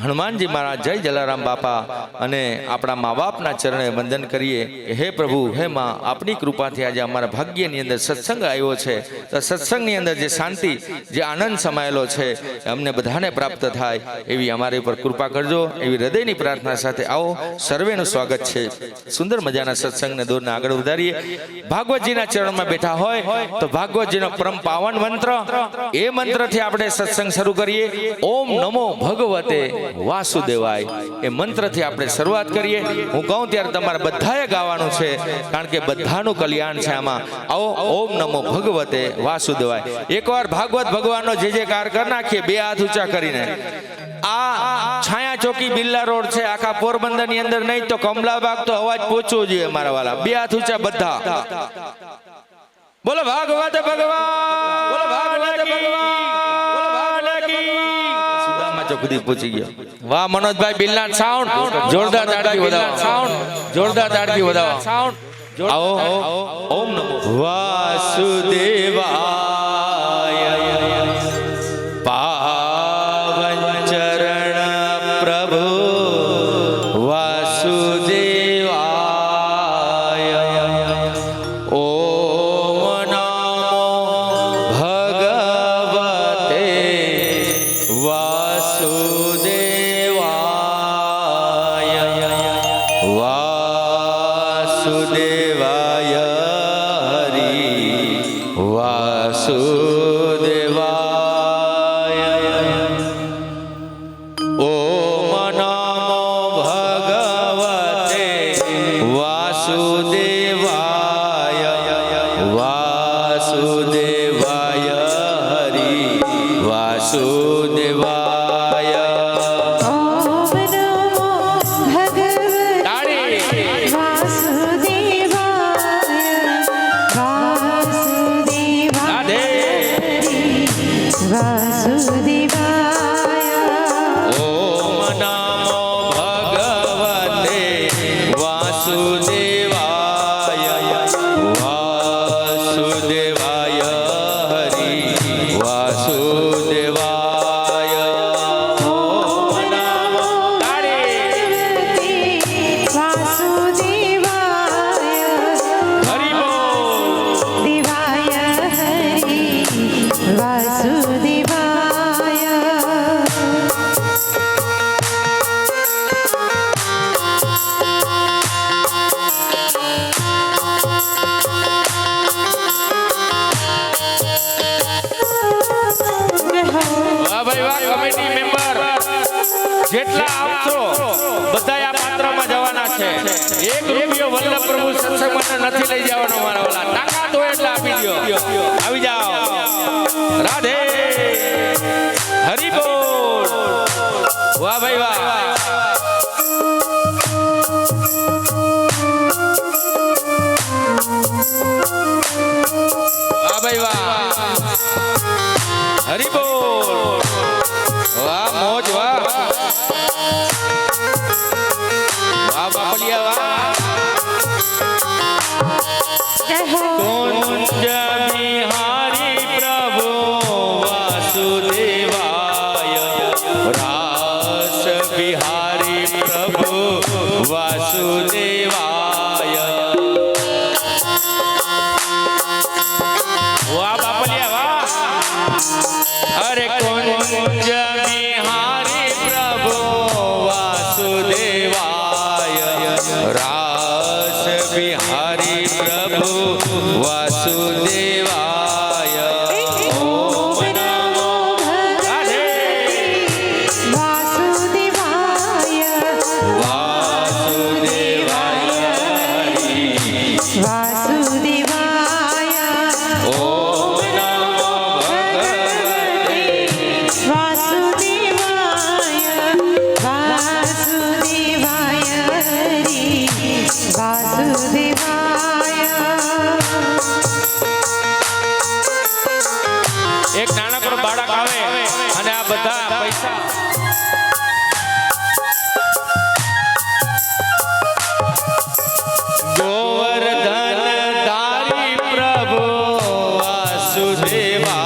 હનુમાનજી મહારાજ જય જલારામ બાપા અને આપણા મા બાપના ચરણે વંદન કરીએ કે હે પ્રભુ, હે માં, આપની કૃપાથી આજે અમારા ભાગ્યની અંદર સત્સંગ આવ્યો છે. તો સત્સંગની અંદર જે શાંતિ, જે આનંદ સમાયેલો છે અમને બધાને પ્રાપ્ત થાય એવી અમારી ઉપર કૃપા કરજો, એવી હૃદયની પ્રાર્થના સાથે આવો સર્વેનું સ્વાગત છે. સુંદર મજાના સત્સંગને દોરને આગળ વધારીએ. ભાગવતજીના ચરણમાં બેઠા હોય તો ભાગવતજીનો પરમ પાવન મંત્ર, એ મંત્રથી આપણે સત્સંગ શરૂ કરીએ. ઓમ નમો ભગવતે વાસુદેવાય, એ મંત્રથી આપણે શરૂઆત કરીએ. હું કહું ત્યારે તમારે બધાએ ગાવાનું છે, કારણ કે બધાનું કલ્યાણ છે આમાં. આવો ઓમ નમો ભગવતે વાસુદેવાય. એકવાર ભાગવત ભગવાનનો જે કાર કરી નાખીએ, 2 હાથ ઊંચા કરીને. આ છાયા ચોકી બિલ્લા રોડ છે, આખા પોરબંદર ની અંદર નહીં તો કમલાબાગ તો અવાજ પહોંચવો જોઈએ મારા વાલા. 2 હાથ ઊંચા બધા. બોલો ભાગવત ભગવાન, બોલો ભાગવત ભગવાન. સુધી પહોંચી ગયા. વાહ મનોજભાઈ, બિલના સાઉન્ડ જોરદાર, તાળીઓ વધાવો, સાઉન્ડ જોરદાર, તાળીઓ વધાવો, સાઉન્ડ. આવો ઓમ નમો વાસુદેવાય, પાવન ચરણ પ્રભુ વાસુદેવાય. ઓમ નમો ભગવતે વાસુદેવાય, વાસુદેવાય હરિ વાસુદેવાય. ઓમ નમો ભગવતે વાસુદેવાય, વાસુદેવાય હરિ વાસુદેવાય. જેટલા આવશો બધા આ પાત્રમાં જવાના છે. 1 રૂપિયો વલ્લભ પ્રભુ સત્સંગમાં નથી લઈ જવાનો મારા વાલા. તાકાત હોય એટલે આપી દો. આવી જાઓ. રાધે હરિ બોલ. વાહ ભાઈ વાહ. વાહ ભાઈ વાહ. હરિ બોલ. વાહ મોજ વાહ. વાહ બાપલિયા વાહ. જય હો કુંજ બિહારી પ્રભુ વાસુદેવાય. રાસ બિહારી પ્રભુ વાસુદેવાય. વાહ બાપલિયા વાહ. અરે કુંજ બિહારી પ્રભુ વાસુદેવાય. રાસ બિહારી પ્રભુ વાસુદેવાય. ઓમ નમો રાધે વાસુદેવાય વાસુદેવાય હરિ. વાસુદેવાય ઓમ નમો ભગવતે વાસુદેવાય વાસુદેવાય હરિ વાસુદેવાય. એક નાનકડો બાળક આવે અને આ બધા પૈસા ગોવર્ધન ધારી પ્રભુ વાસુદેવાય.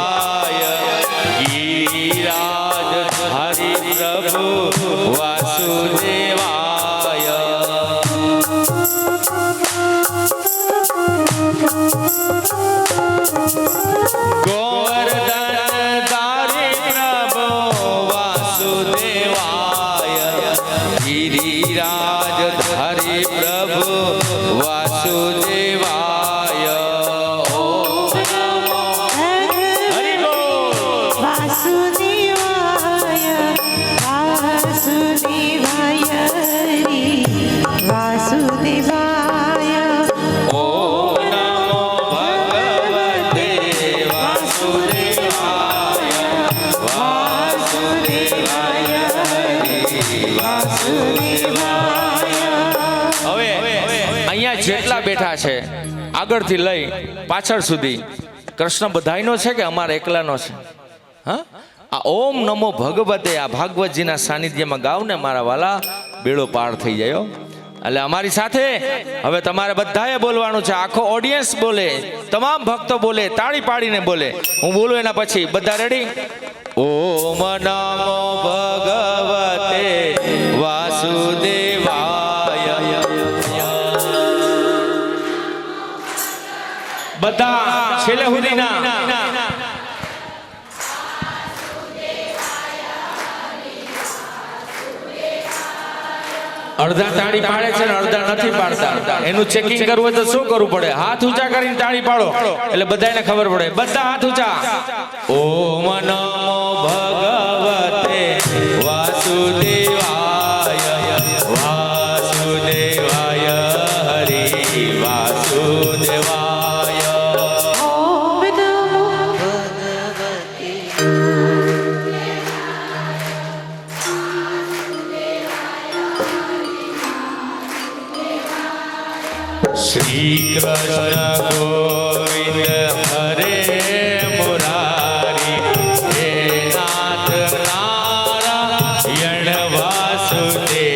ગિરિરાજ ધારી પ્રભુ વાસુદેવાય. ગોવર્ધન ધારી પ્રભુ વાસુદેવાય. ગિરિરાજ ધારી પ્રભુ વાસુદેવાય. ઓમ નમો હરિ બોલ. વાસુદેવાય વાસુદેવાય હરિ વાસુદેવાય. ઓમ નમો ભગવતે વાસુદેવાય. વાસુદેવાય હરિ વાસુદેવાય. હવે અહીંયા જેટલા બેઠા છે આગળથી લઈ પાછળ સુધી કૃષ્ણ બધાયનો છે કે અમારા એકલાનો છે? હા, આ ઓમ નમો ભગવતે આ ભાગવતજીના સાનિધ્યમાં ગાવ ને મારા વાલા, બેડો પાર થઈ જાય હો. એટલે અમારી સાથે હવે તમારે બધાએ બોલવાનું છે. આખો ઓડિયન્સ બોલે, તમામ ભક્તો બોલે, તાળી પાડીને બોલે. હું બોલું એના પછી બધા રેડી? ઓમ નમો ભગવતે વાસુદેવાય. બધા છેલ્લે સુધીના અડધા તાળી પાડે છે ને અડધા નથી પાડતા. એનું ચેકિંગ કરવું હોય તો શું કરવું પડે? હાથ ઊંચા કરીને તાળી પાડો એટલે બધાને ખબર પડે. બધા હાથ ઊંચા. ઓમ નમો ભગવતે વાસુદેવાય. વાસુદેવાય હરિ વાસુદેવાય. ઓમ નમો શ્રી કૃષ્ણ ગોવિંદ હરે મુરારી. હે નાથ નારાયણ વાસુદેવા.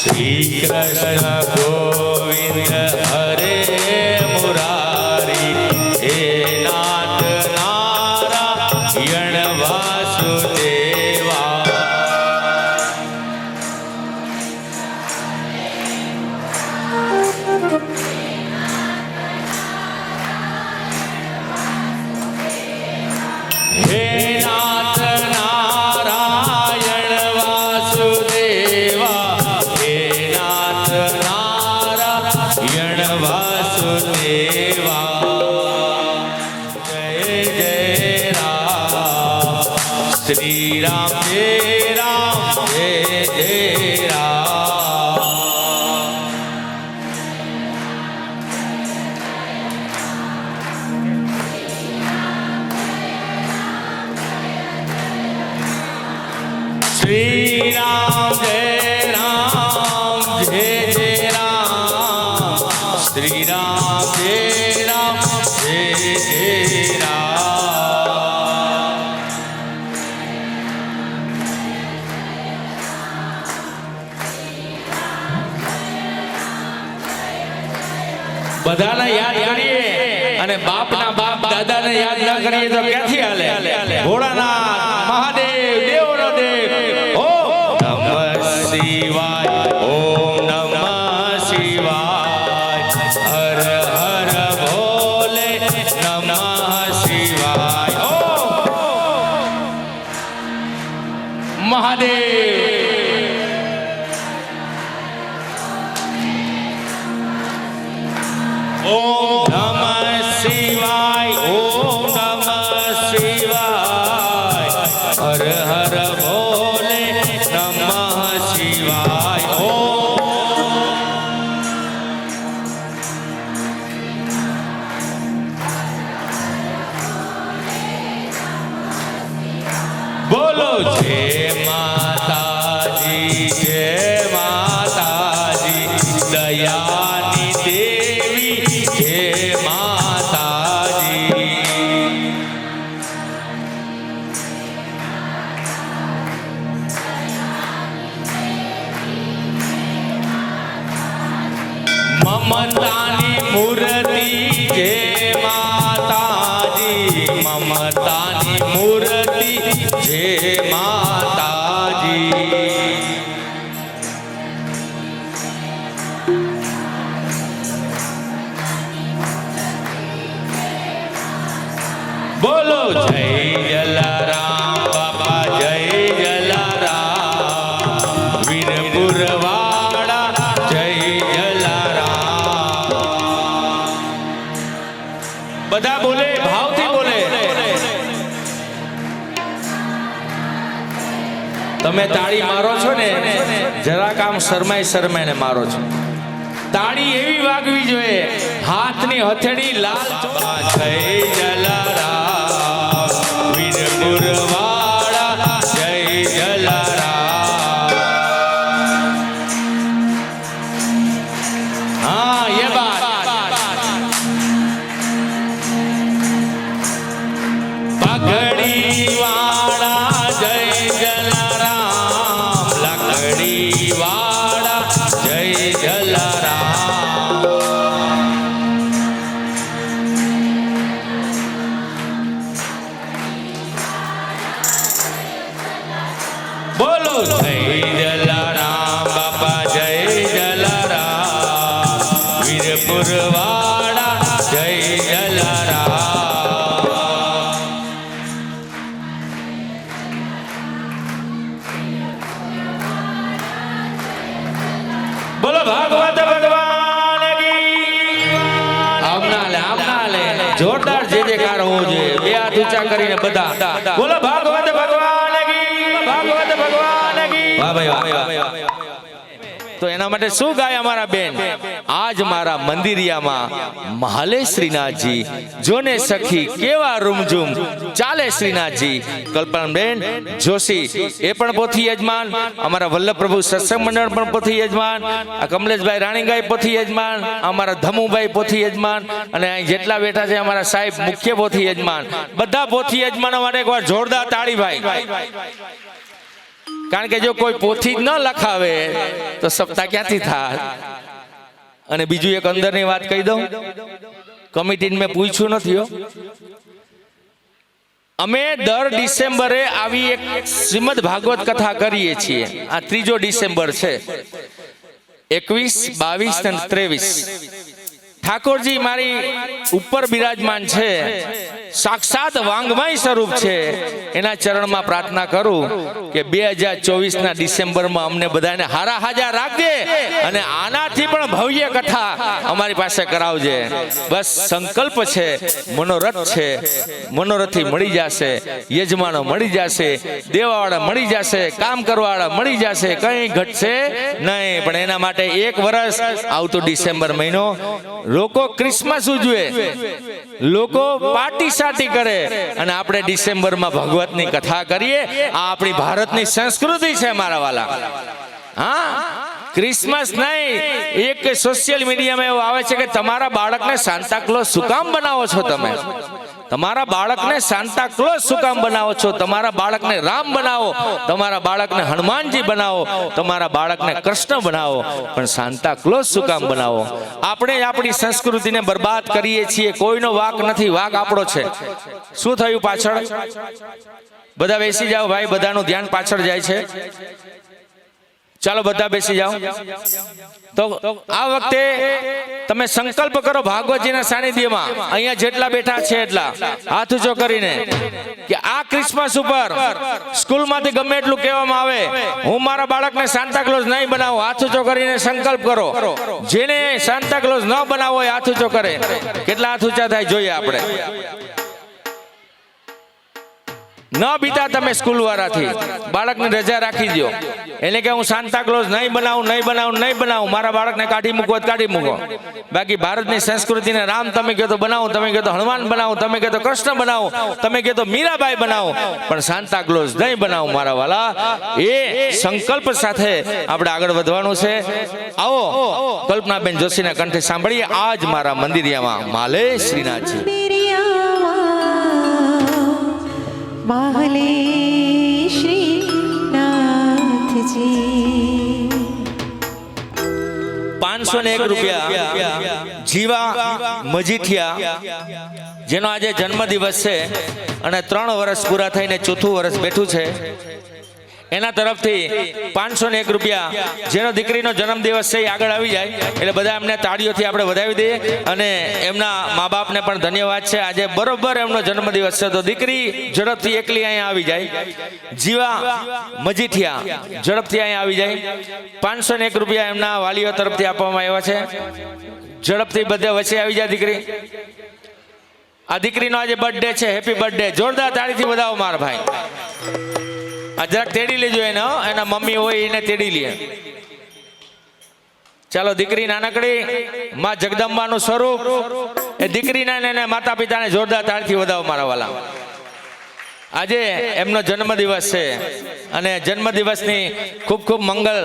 શ્રી કૃષ્ણ ગોવિંદ હરે મુરારી. હે નાથ નારાયણ વાસુદેવા. હે નાથ નારાયણ વાસુદેવા. હે નાથ નારાયણ વાસુદેવા. જય જય રામ શ્રી રામ. જય રામ જય જય રામ. શ્રી રામ જય રામ જય જય રામ શ્રી રામ જય રામ જય જય રામ બધાને યાદ કરીએ અને બાપના બાપ દાદાને યાદ ના કરીએ તો ક્યાંથી હાલે ભોળાનાથ મહાદેવ દેવનો દેવ ઓમ નમઃ શિવાય ઓમ નમઃ શિવાય હર હર ભોલે નમઃ શિવાય ઓમ મહાદેવ ઓમ નમઃ શિવાય ઓમ નમઃ શિવાય હર હર ભોલે નમઃ શિવાય ઓમ બોલો જય માતાજી દયાની દેવી જય માતાજી મમતાની મૂર્તિ જય માતાજી મમતાની મૂર્તિ જય માતાજી બોલો જય જલારામ બાપા જય જલારામ વીરપુરવાળા જય જલારામ બધા બોલે ભાવથી બોલે તમે તાળી મારો છો ને જરાક આમ શરમાઈને મારો છો તાળી એવી વાગવી જોઈએ હાથની હથેળી લાલ જય જલારામ વીરપુરવાળા જય જલારામ હા ये बात પગડી વાળા જય જલારામ લકડી વાળા જય જલારામ બોલો જય જલારામ બાપા જય જલારામ વીરપુરવાળા જય જલારામ બોલો ભાગવત ભગવાન કી આમના લે જોરદાર જે કાર હોવો જોઈએ બે હાથ ઊંચા કરીને બધા બોલો ભાગવત ભગવાન કી ભાગવત ભગવાન કી વાહ ભાઈ વાહ તો એના માટે શું ગાય અમારા બેન આજ મારા મંદિરિયામાં મહાલે શ્રીનાથજી જોને સખી કેવા રૂમઝૂમ ચાલે શ્રીનાથજી કલ્પનાબેન જોશી એ પણ પોથી યજમાન અમારા વલ્લભ પ્રભુ સત્સંગ મંડળ પણ પોથી યજમાન આ કમલેશભાઈ રાણીગાય પોથી યજમાન અમારા ધમુભાઈ પોથી યજમાન અને અહીં જેટલા બેઠા છે અમારા સાહેબ મુખ્ય પોથી યજમાન બધા પોથી યજમાનો માટે એકવાર જોરદાર તાળી ભાઈ કારણ કે જો કોઈ પોથી ન લખાવે તો સપ્તાહ ક્યાંથી થાય અને બીજું એક અંદરની વાત કહી દઉં કમિટીને મેં પૂછ્યું નથી હો અમે દર ડિસેમ્બરે આવી એક શ્રીમદ ભાગવત કથા કરીએ છીએ આ 3 ડિસેમ્બર છે 21, 22 અને 23 ઠાકોરજી મારી ઉપર બિરાજમાન છે સાક્ષાત વાંગમય સ્વરૂપ છે એના ચરણમાં પ્રાર્થના કરું કે 2024 ડિસેમ્બરમાં અમને બધાને હારા હાજા રાખજે અને આનાથી પણ ભવ્ય કથા અમારી પાસે કરાવજે બસ સંકલ્પ છે મનોરથ છે મનોરથી મળી જશે યજમાનો મળી જશે દેવાવાળા મળી જશે કામ કરવાવાળા મળી જશે કંઈ ઘટશે નહીં પણ એના માટે 1 વર્ષ આવતો ડિસેમ્બર મહિનો લોકો ક્રિસમસ ઉજવે લોકો પાર્ટી પીસાટી કરે અને આપણે ડિસેમ્બરમાં ભગવતની કથા કરીએ. આ આપણી ભારતની સંસ્કૃતિ છે મારા વાલા. હા, ક્રિસમસ નહીં, એક સોશિયલ મીડિયામાં એવું આવે છે કે તમારા બાળકને સાન્તા ક્લોઝ શું કામ બનાવો છો તમે? તમારા બાળકને સાન્તા ક્લોઝ શું કામ બનાવો છો? તમારા બાળકને રામ બનાવો, તમારા બાળકને હનુમાનજી બનાવો, તમારા બાળકને કૃષ્ણ બનાવો, પણ સાન્તા ક્લોઝ શું કામ બનાવો? આપણે આપણી સંસ્કૃતિને બરબાદ કરીએ છીએ. કોઈનો વાક નથી, વાક આપણો છે. શું થયું પાછળ? બધા બેસી જાઓ ભાઈ, બધાનું ધ્યાન પાછળ જાય છે. ચાલો બધા બેસી જાઓ. તો આ વખતે તમે સંકલ્પ કરો ભાગવતજીના સાનિધ્યમાં, અહીંયા જેટલા બેઠા છે એટલા હાથ ઊંચો કરીને, કે આ ક્રિસમસ ઉપર સ્કૂલમાંથી ગમે એટલું કહેવામાં આવે, હું મારા બાળકને સાન્તા ક્લોઝ નહીં બનાવું. હાથ ઊંચો કરીને સંકલ્પ કરો. જેને સાન્તા ક્લોઝ ન બનાવો એ હાથ ઊંચો કરે. કેટલા હાથ ઊંચા થાય જોઈએ આપણે. ન બીતા તમે સ્કૂલ વાળાથી બાળકની રજા રાખી દો. એટલે કે હું સાન્તા ક્લોઝ નહીં બનાવું, નહીં બનાવું, નહીં બનાવું. મારા બાળકને કાઢી મૂકો તો કાઢી મૂકો. બાકી ભારતની સંસ્કૃતિને રામ તમે કહો તો બનાવો, તમે કહો તો હનુમાન બનાવો, તમે કહો તો કૃષ્ણ બનાવો, તમે કહો તો મીરાબાઈ બનાવો, પણ સાન્તા ક્લોઝ નહીં બનાવો મારા વાલા. એ સંકલ્પ સાથે આપણે આગળ વધવાનું છે. આવો કલ્પનાબેન જોશીના કંઠે સાંભળીએ. આજ મારા મંદિરિયામાં માલે શ્રીનાથજી. માલે શ્રીનાથજી. 501 રૂપિયા જીવા મજીઠિયા, જેનો આજે જન્મદિવસ છે અને 3 વર્ષ પૂરા થઈને 4થું વર્ષ બેઠું છે, એના તરફથી 501 રૂપિયા, જેનો દીકરીનો જન્મદિવસ છે એ આગળ આવી જાય એટલે બધા એમને તાળીઓથી આપણે વધાવી દઈએ. અને એમના મા બાપને પણ ધન્યવાદ છે. આજે બરોબર એમનો જન્મદિવસ છે, તો દીકરી ઝડપથી એકલી અહીંયા આવી જાય. જીવા મજીઠિયા ઝડપથી અહીંયા આવી જાય. 501 રૂપિયા એમના વાલીઓ તરફથી આપવામાં આવ્યા છે. ઝડપથી બધે વચ્ચે આવી જાય દીકરી. આ દીકરીનો આજે બર્થડે છે. Happy birthday. જોરદાર તાળીથી વધાવો મારા ભાઈ. આ જરાક તેડી લેજો એને, એના મમ્મી હોય એને તેડી લે. ચાલો, દીકરી નાનકડી માં જગદંબાનું સ્વરૂપ, એ દીકરીના ને માતા પિતાને જોરદાર તાળીથી વધાવો મારા વાલા. આજે એમનો જન્મદિવસ છે અને જન્મદિવસની ખૂબ ખૂબ મંગલ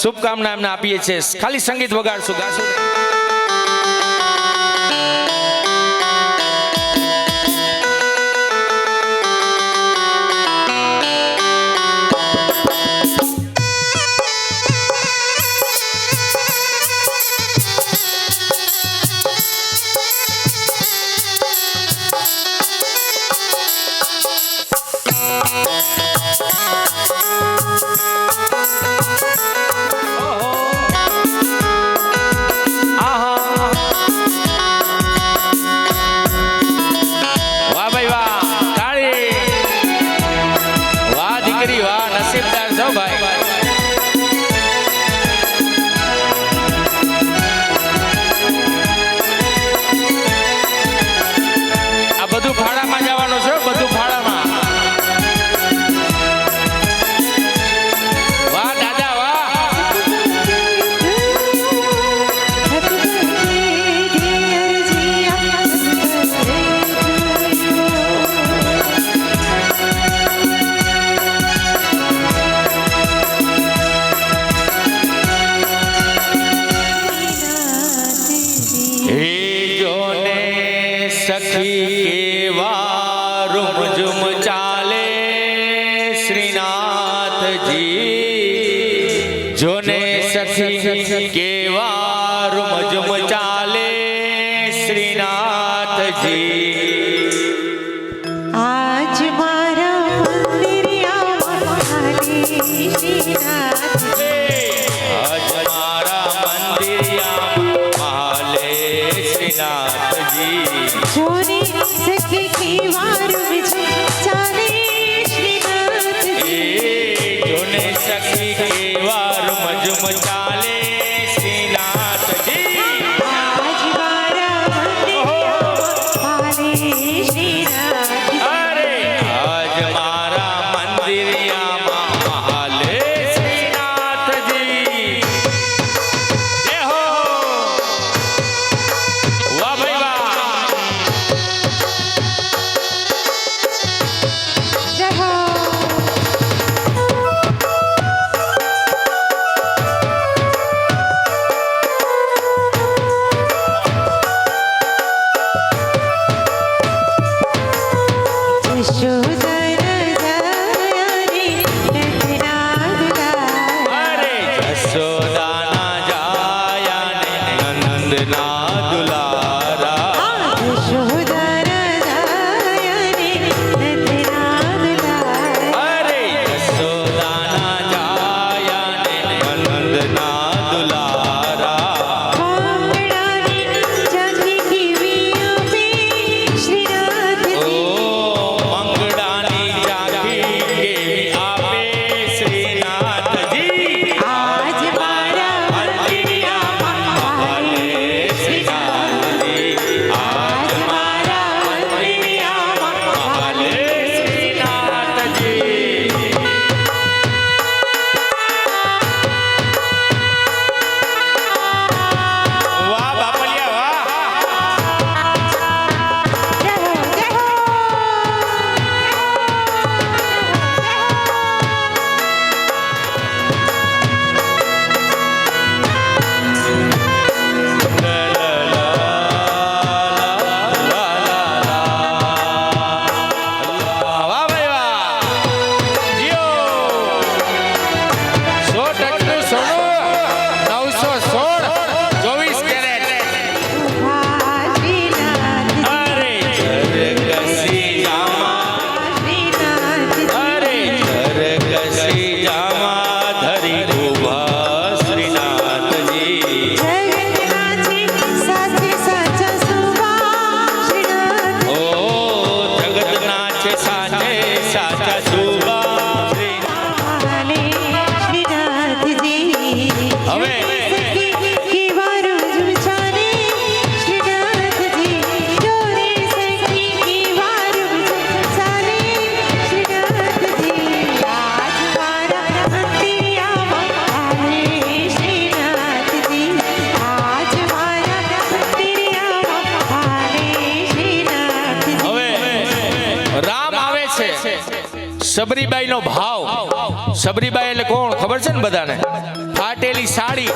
શુભકામના એમને આપીએ છીએ. ખાલી સંગીત વગાડશું, ગાશું. જોને સખી કેવા રૂમઝુમ ચાલે શ્રીનાથજી. આજ મારા મંદિરિયામાં શ્રીનાથજી. આજ મારા મંદિરિયામાં માલે શ્રીનાથજી. જોને સખી કેવા રૂમઝુમ ચાલે શ્રીનાથજી. જોને સખી કેવા રૂમઝુમ ચાલે શ્રીનાથજી. આજ મારા મંદિરિયામાં શ્રીનાથજી. અરે આજ મારા મંદિરિયામાં માલે શ્રીનાથજી. જય હો. વાહ ભાઈ વાહ. સબરીબાઈનો ભાવ. સબરીબાઈ એટલે કોણ ખબર છે ને બધાને? ફાટેલી સાડી,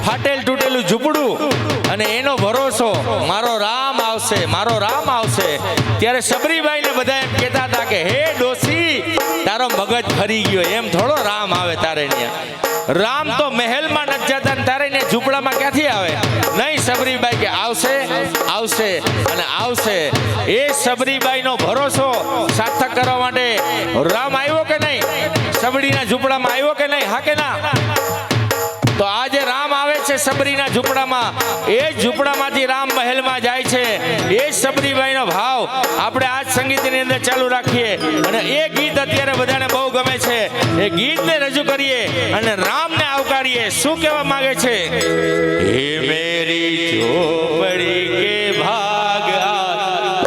ફાટેલ તૂટેલું ઝૂંપડું અને એનો ભરોસો મારો રામ આવશે, મારો રામ આવશે. ત્યારે સબરીબાઈને બધા એમ કહેતા હતા કે હે ડોસી, તારો મગજ ફરી ગયો, એમ થોડો રામ આવે તારે ત્યાં. રામ તો મહેલમાં નથી જતા ને તારે ત્યાં ઝૂંપડામાં ક્યાંથી આવે? નહીં, સબરીબાઈ કે આવશે, આવશે અને આવશે. એ સબરીબાઈનો ભરોસો સાર્થક કરવા માટે રામ આવ્યો કે નહીં? સબરીના ઝૂંપડામાં આવ્યો કે નહીં? હા કે ના? તો આજે રામ આવે છે સબરીના ઝૂંપડામાં. એ જ ઝૂંપડામાંથી રામ મહેલમાં જાય છે. એ જ સબરીબાઈનો ભાવ આપણે આજ સંગીતની અંદર ચાલુ રાખીએ અને એ ગીત અત્યારે બધાને બહુ ગમે છે. એ ગીતને રજૂ કરીએ અને રામને આવકારીએ. શું કહેવા માંગે છે? હે મેરી ઝોપડી કે ભાગ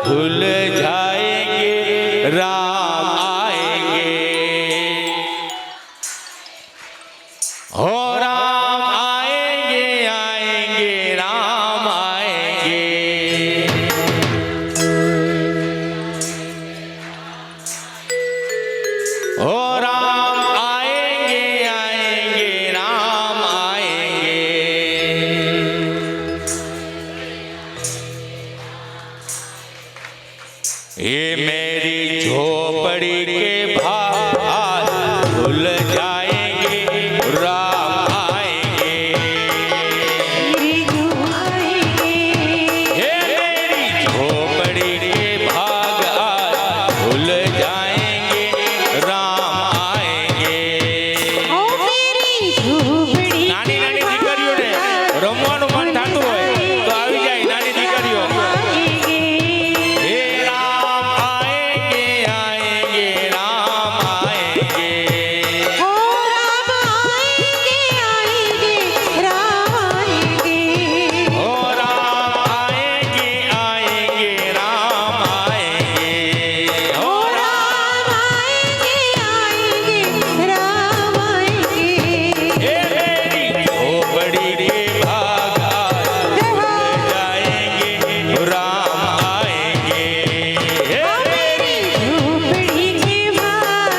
ભૂલ જાએંગે, રામ આएंगे. हो राम आएंगे, आएंगे, राम आएंगे. हो राम आएंगे, आएंगे, राम आएंगे. ये मेरी झोपड़ी के भाग भूल जाएंगे, राम आएंगे. मेरे जो आएंगे, हे मेरी झोपड़ी के भाग भूल जाएंगे, राम आएंगे. ओ मेरी झूपड़ी નાની નાની દીકરીઓને રમવાનું મન થતું હોય તો આવી જાય નાની દીકરીઓ. आएंगे, हे राम आएंगे, आएंगे, राम आएंगे. ओ राम आएंगे, आएंगे, राम आएंगे. हो राम आएंगे, आएंगे, राम आएंगे. हो ओ राम आएंगे, आएंगे, राम आएंगे. हे मेरी झोपड़ी के भाग भूल जाएंगे, राम आएंगे. हे मेरी झूपड़ी के बाहर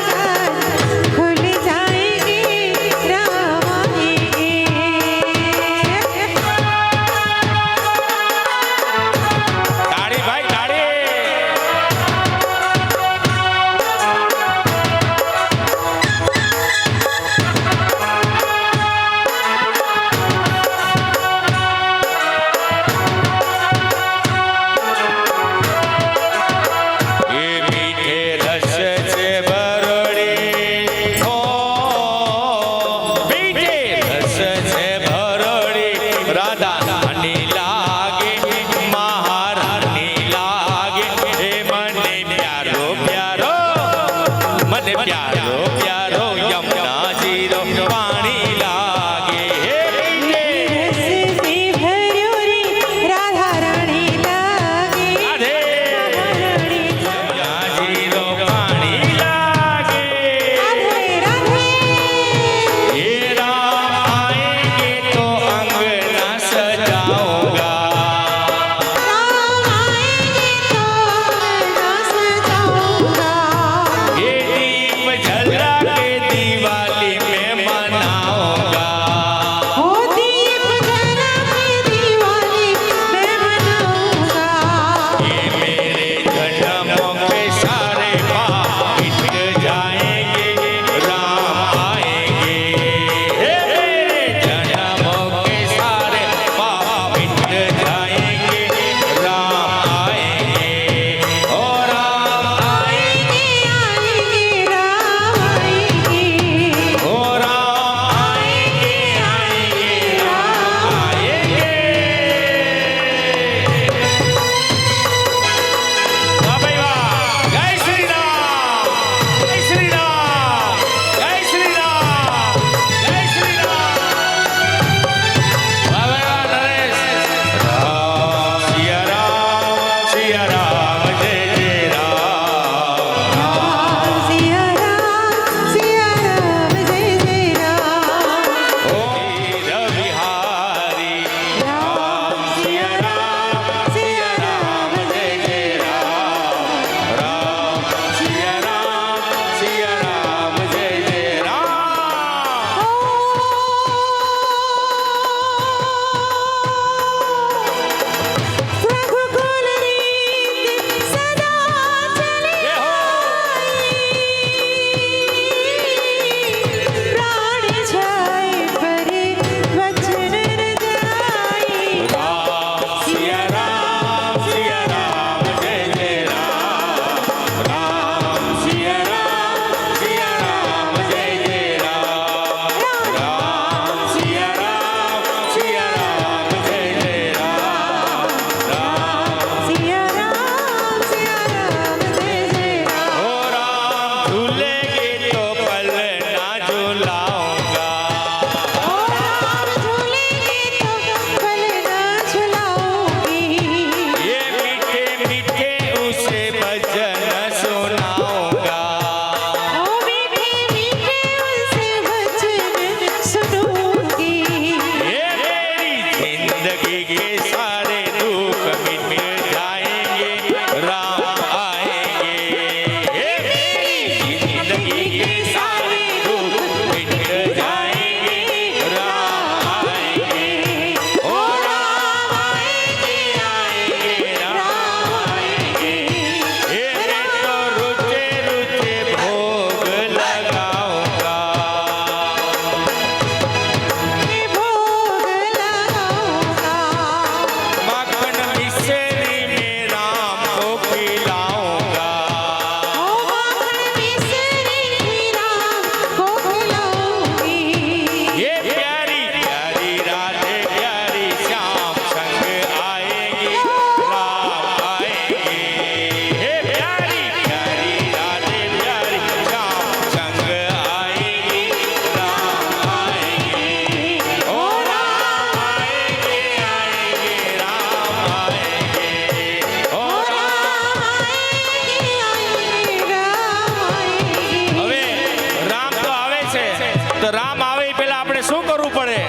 તો રામ આવે એ પહેલા આપણે શું કરવું પડે?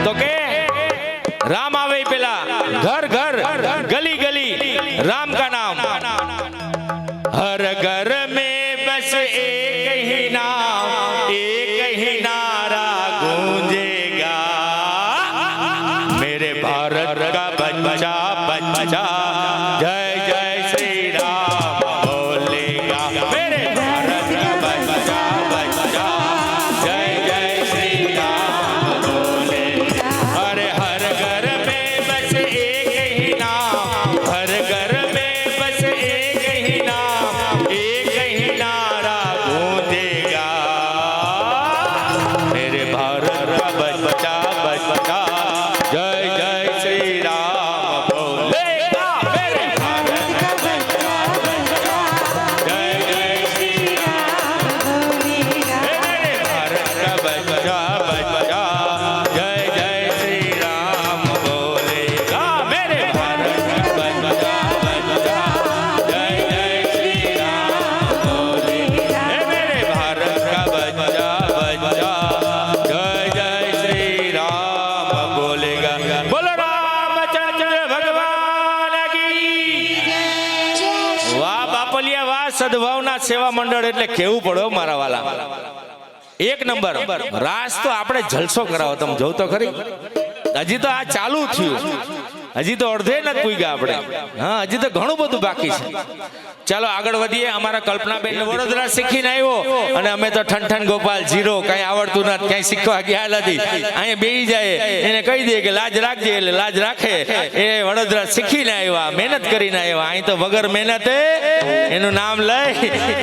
તો કે राम आवे पेला घर घर गली गली राम का नाम, हर घर में बस एक ही नाम, एक ही नारा गूंजेगा, मेरे भारत का बच्चा बच्चा जय जय श्री राम बोलेगा, मेरे भारत का बच्चा बच्चा जय जय श्री राम बोलेगा। अरे हर घर में बस एक ही नाम, हर घर में बस एक ही नाम, एक ही नारा गूंजेगा, मेरे भारत का बच्चा बच्चा जय जय श्री राम बोलेगा, मेरे भारत का बच्चा बच्चा जय जय श्री मेरे भारत का बच्चा बच्चा जय जय श्री राम बोलेगा, मेरे भारत का बच्चा बच्चा जय जय श्री राम बोलेगा, मेरे भारत का बच्चा बच्चा जय जय श्री राम बोलेगा। बोलो रामचंद्र भगवान की वाह बापलिया वाह સદભાવના સેવા મંડળ એટલે કેવું પડો મારા વાલા, એક નંબર રાસ તો આપણે જલસો કરાવો, તમે જોવ તો ખરી, હજી તો આ ચાલુ થયું, હજી તો અડધે નથી પૂગ્યા આપણે, હા હજી તો ઘણું બધું બાકી છે। ચાલો આગળ વધીએ। અમારા કલ્પનાબેન વડોદરા શીખીને આવ્યો અને અમે તો ઠનઠન ગોપાલ જીરો, કઈ આવડતું નથી, કઈ શીખવા ગયા નથી, અહીંયા બેસી જાય એને કહી દે કે લાજ રાખજે, એટલે લાજ રાખે। એ વડોદરા શીખીને આવ્યા, મહેનત કરીને આવ્યા, અહીં તો વગર મહેનતે એનું નામ લઈ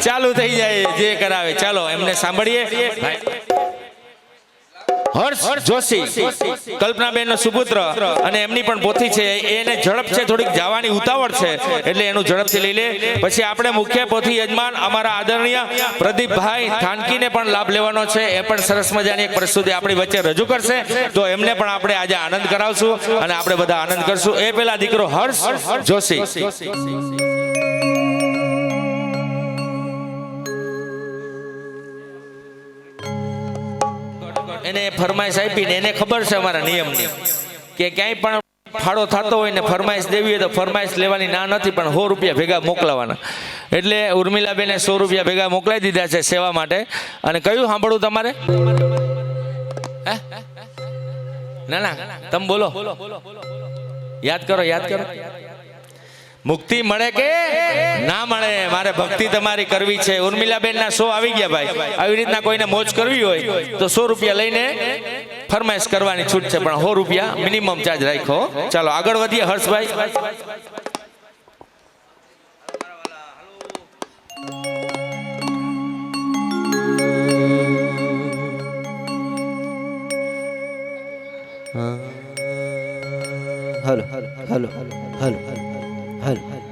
ચાલુ થઈ જાય જે કરાવે। ચાલો એમને સાંભળીએ। હર્ષ જોશી કલ્પનાબેન નો સુપુત્ર અને એમની પણ પોથી છે, એને ઝડપ છે, થોડીક જવાની ઉતાવળ છે એટલે એનું ઝડપથી લઈ લે। પછી આપણે મુખ્ય પોથી યજમાન અમારા આદરણીય પ્રદીપભાઈ થાનકીને પણ લાભ લેવાનો છે, એ પણ સરસ મજાની એક પ્રસ્તુતિ આપણી વચ્ચે રજૂ કરશે, તો એમને પણ આપણે આજે આનંદ કરાવશું અને આપણે બધા આનંદ કરશું। એ પેલા દીકરો હર્ષ જોશી। એને ફરમાઈશ આપીને એને ખબર છે અમારા નિયમની કે ક્યાંય પણ ફાળો થતો હોય ને ફરમાઈશ દેવી હોય તો ફરમાઈશ લેવાની ના નથી, પણ 100 રૂપિયા ભેગા મોકલાવાના, એટલે ઉર્મિલાબેને 100 રૂપિયા ભેગા મોકલાઈ દીધા છે સેવા માટે। અને કયું સાંભળવું તમારે? હે ના ના તમે બોલો, યાદ કરો યાદ કરો। મુક્તિ મળે કે ના મળે, મારે ભક્તિ તમારી કરવી છે। ઉર્મિલાબેન ના 100 આવી ગયા ભાઈ, આવી રીતના કોઈને મોજ કરવી હોય તો 100 રૂપિયા લઈને ફરમાઈશ કરવાની છૂટ છે, પણ 100 રૂપિયા મિનિમમ ચાર્જ રાખો। ચાલો આગળ વધીએ। Harshbhai hello hello hello hello hello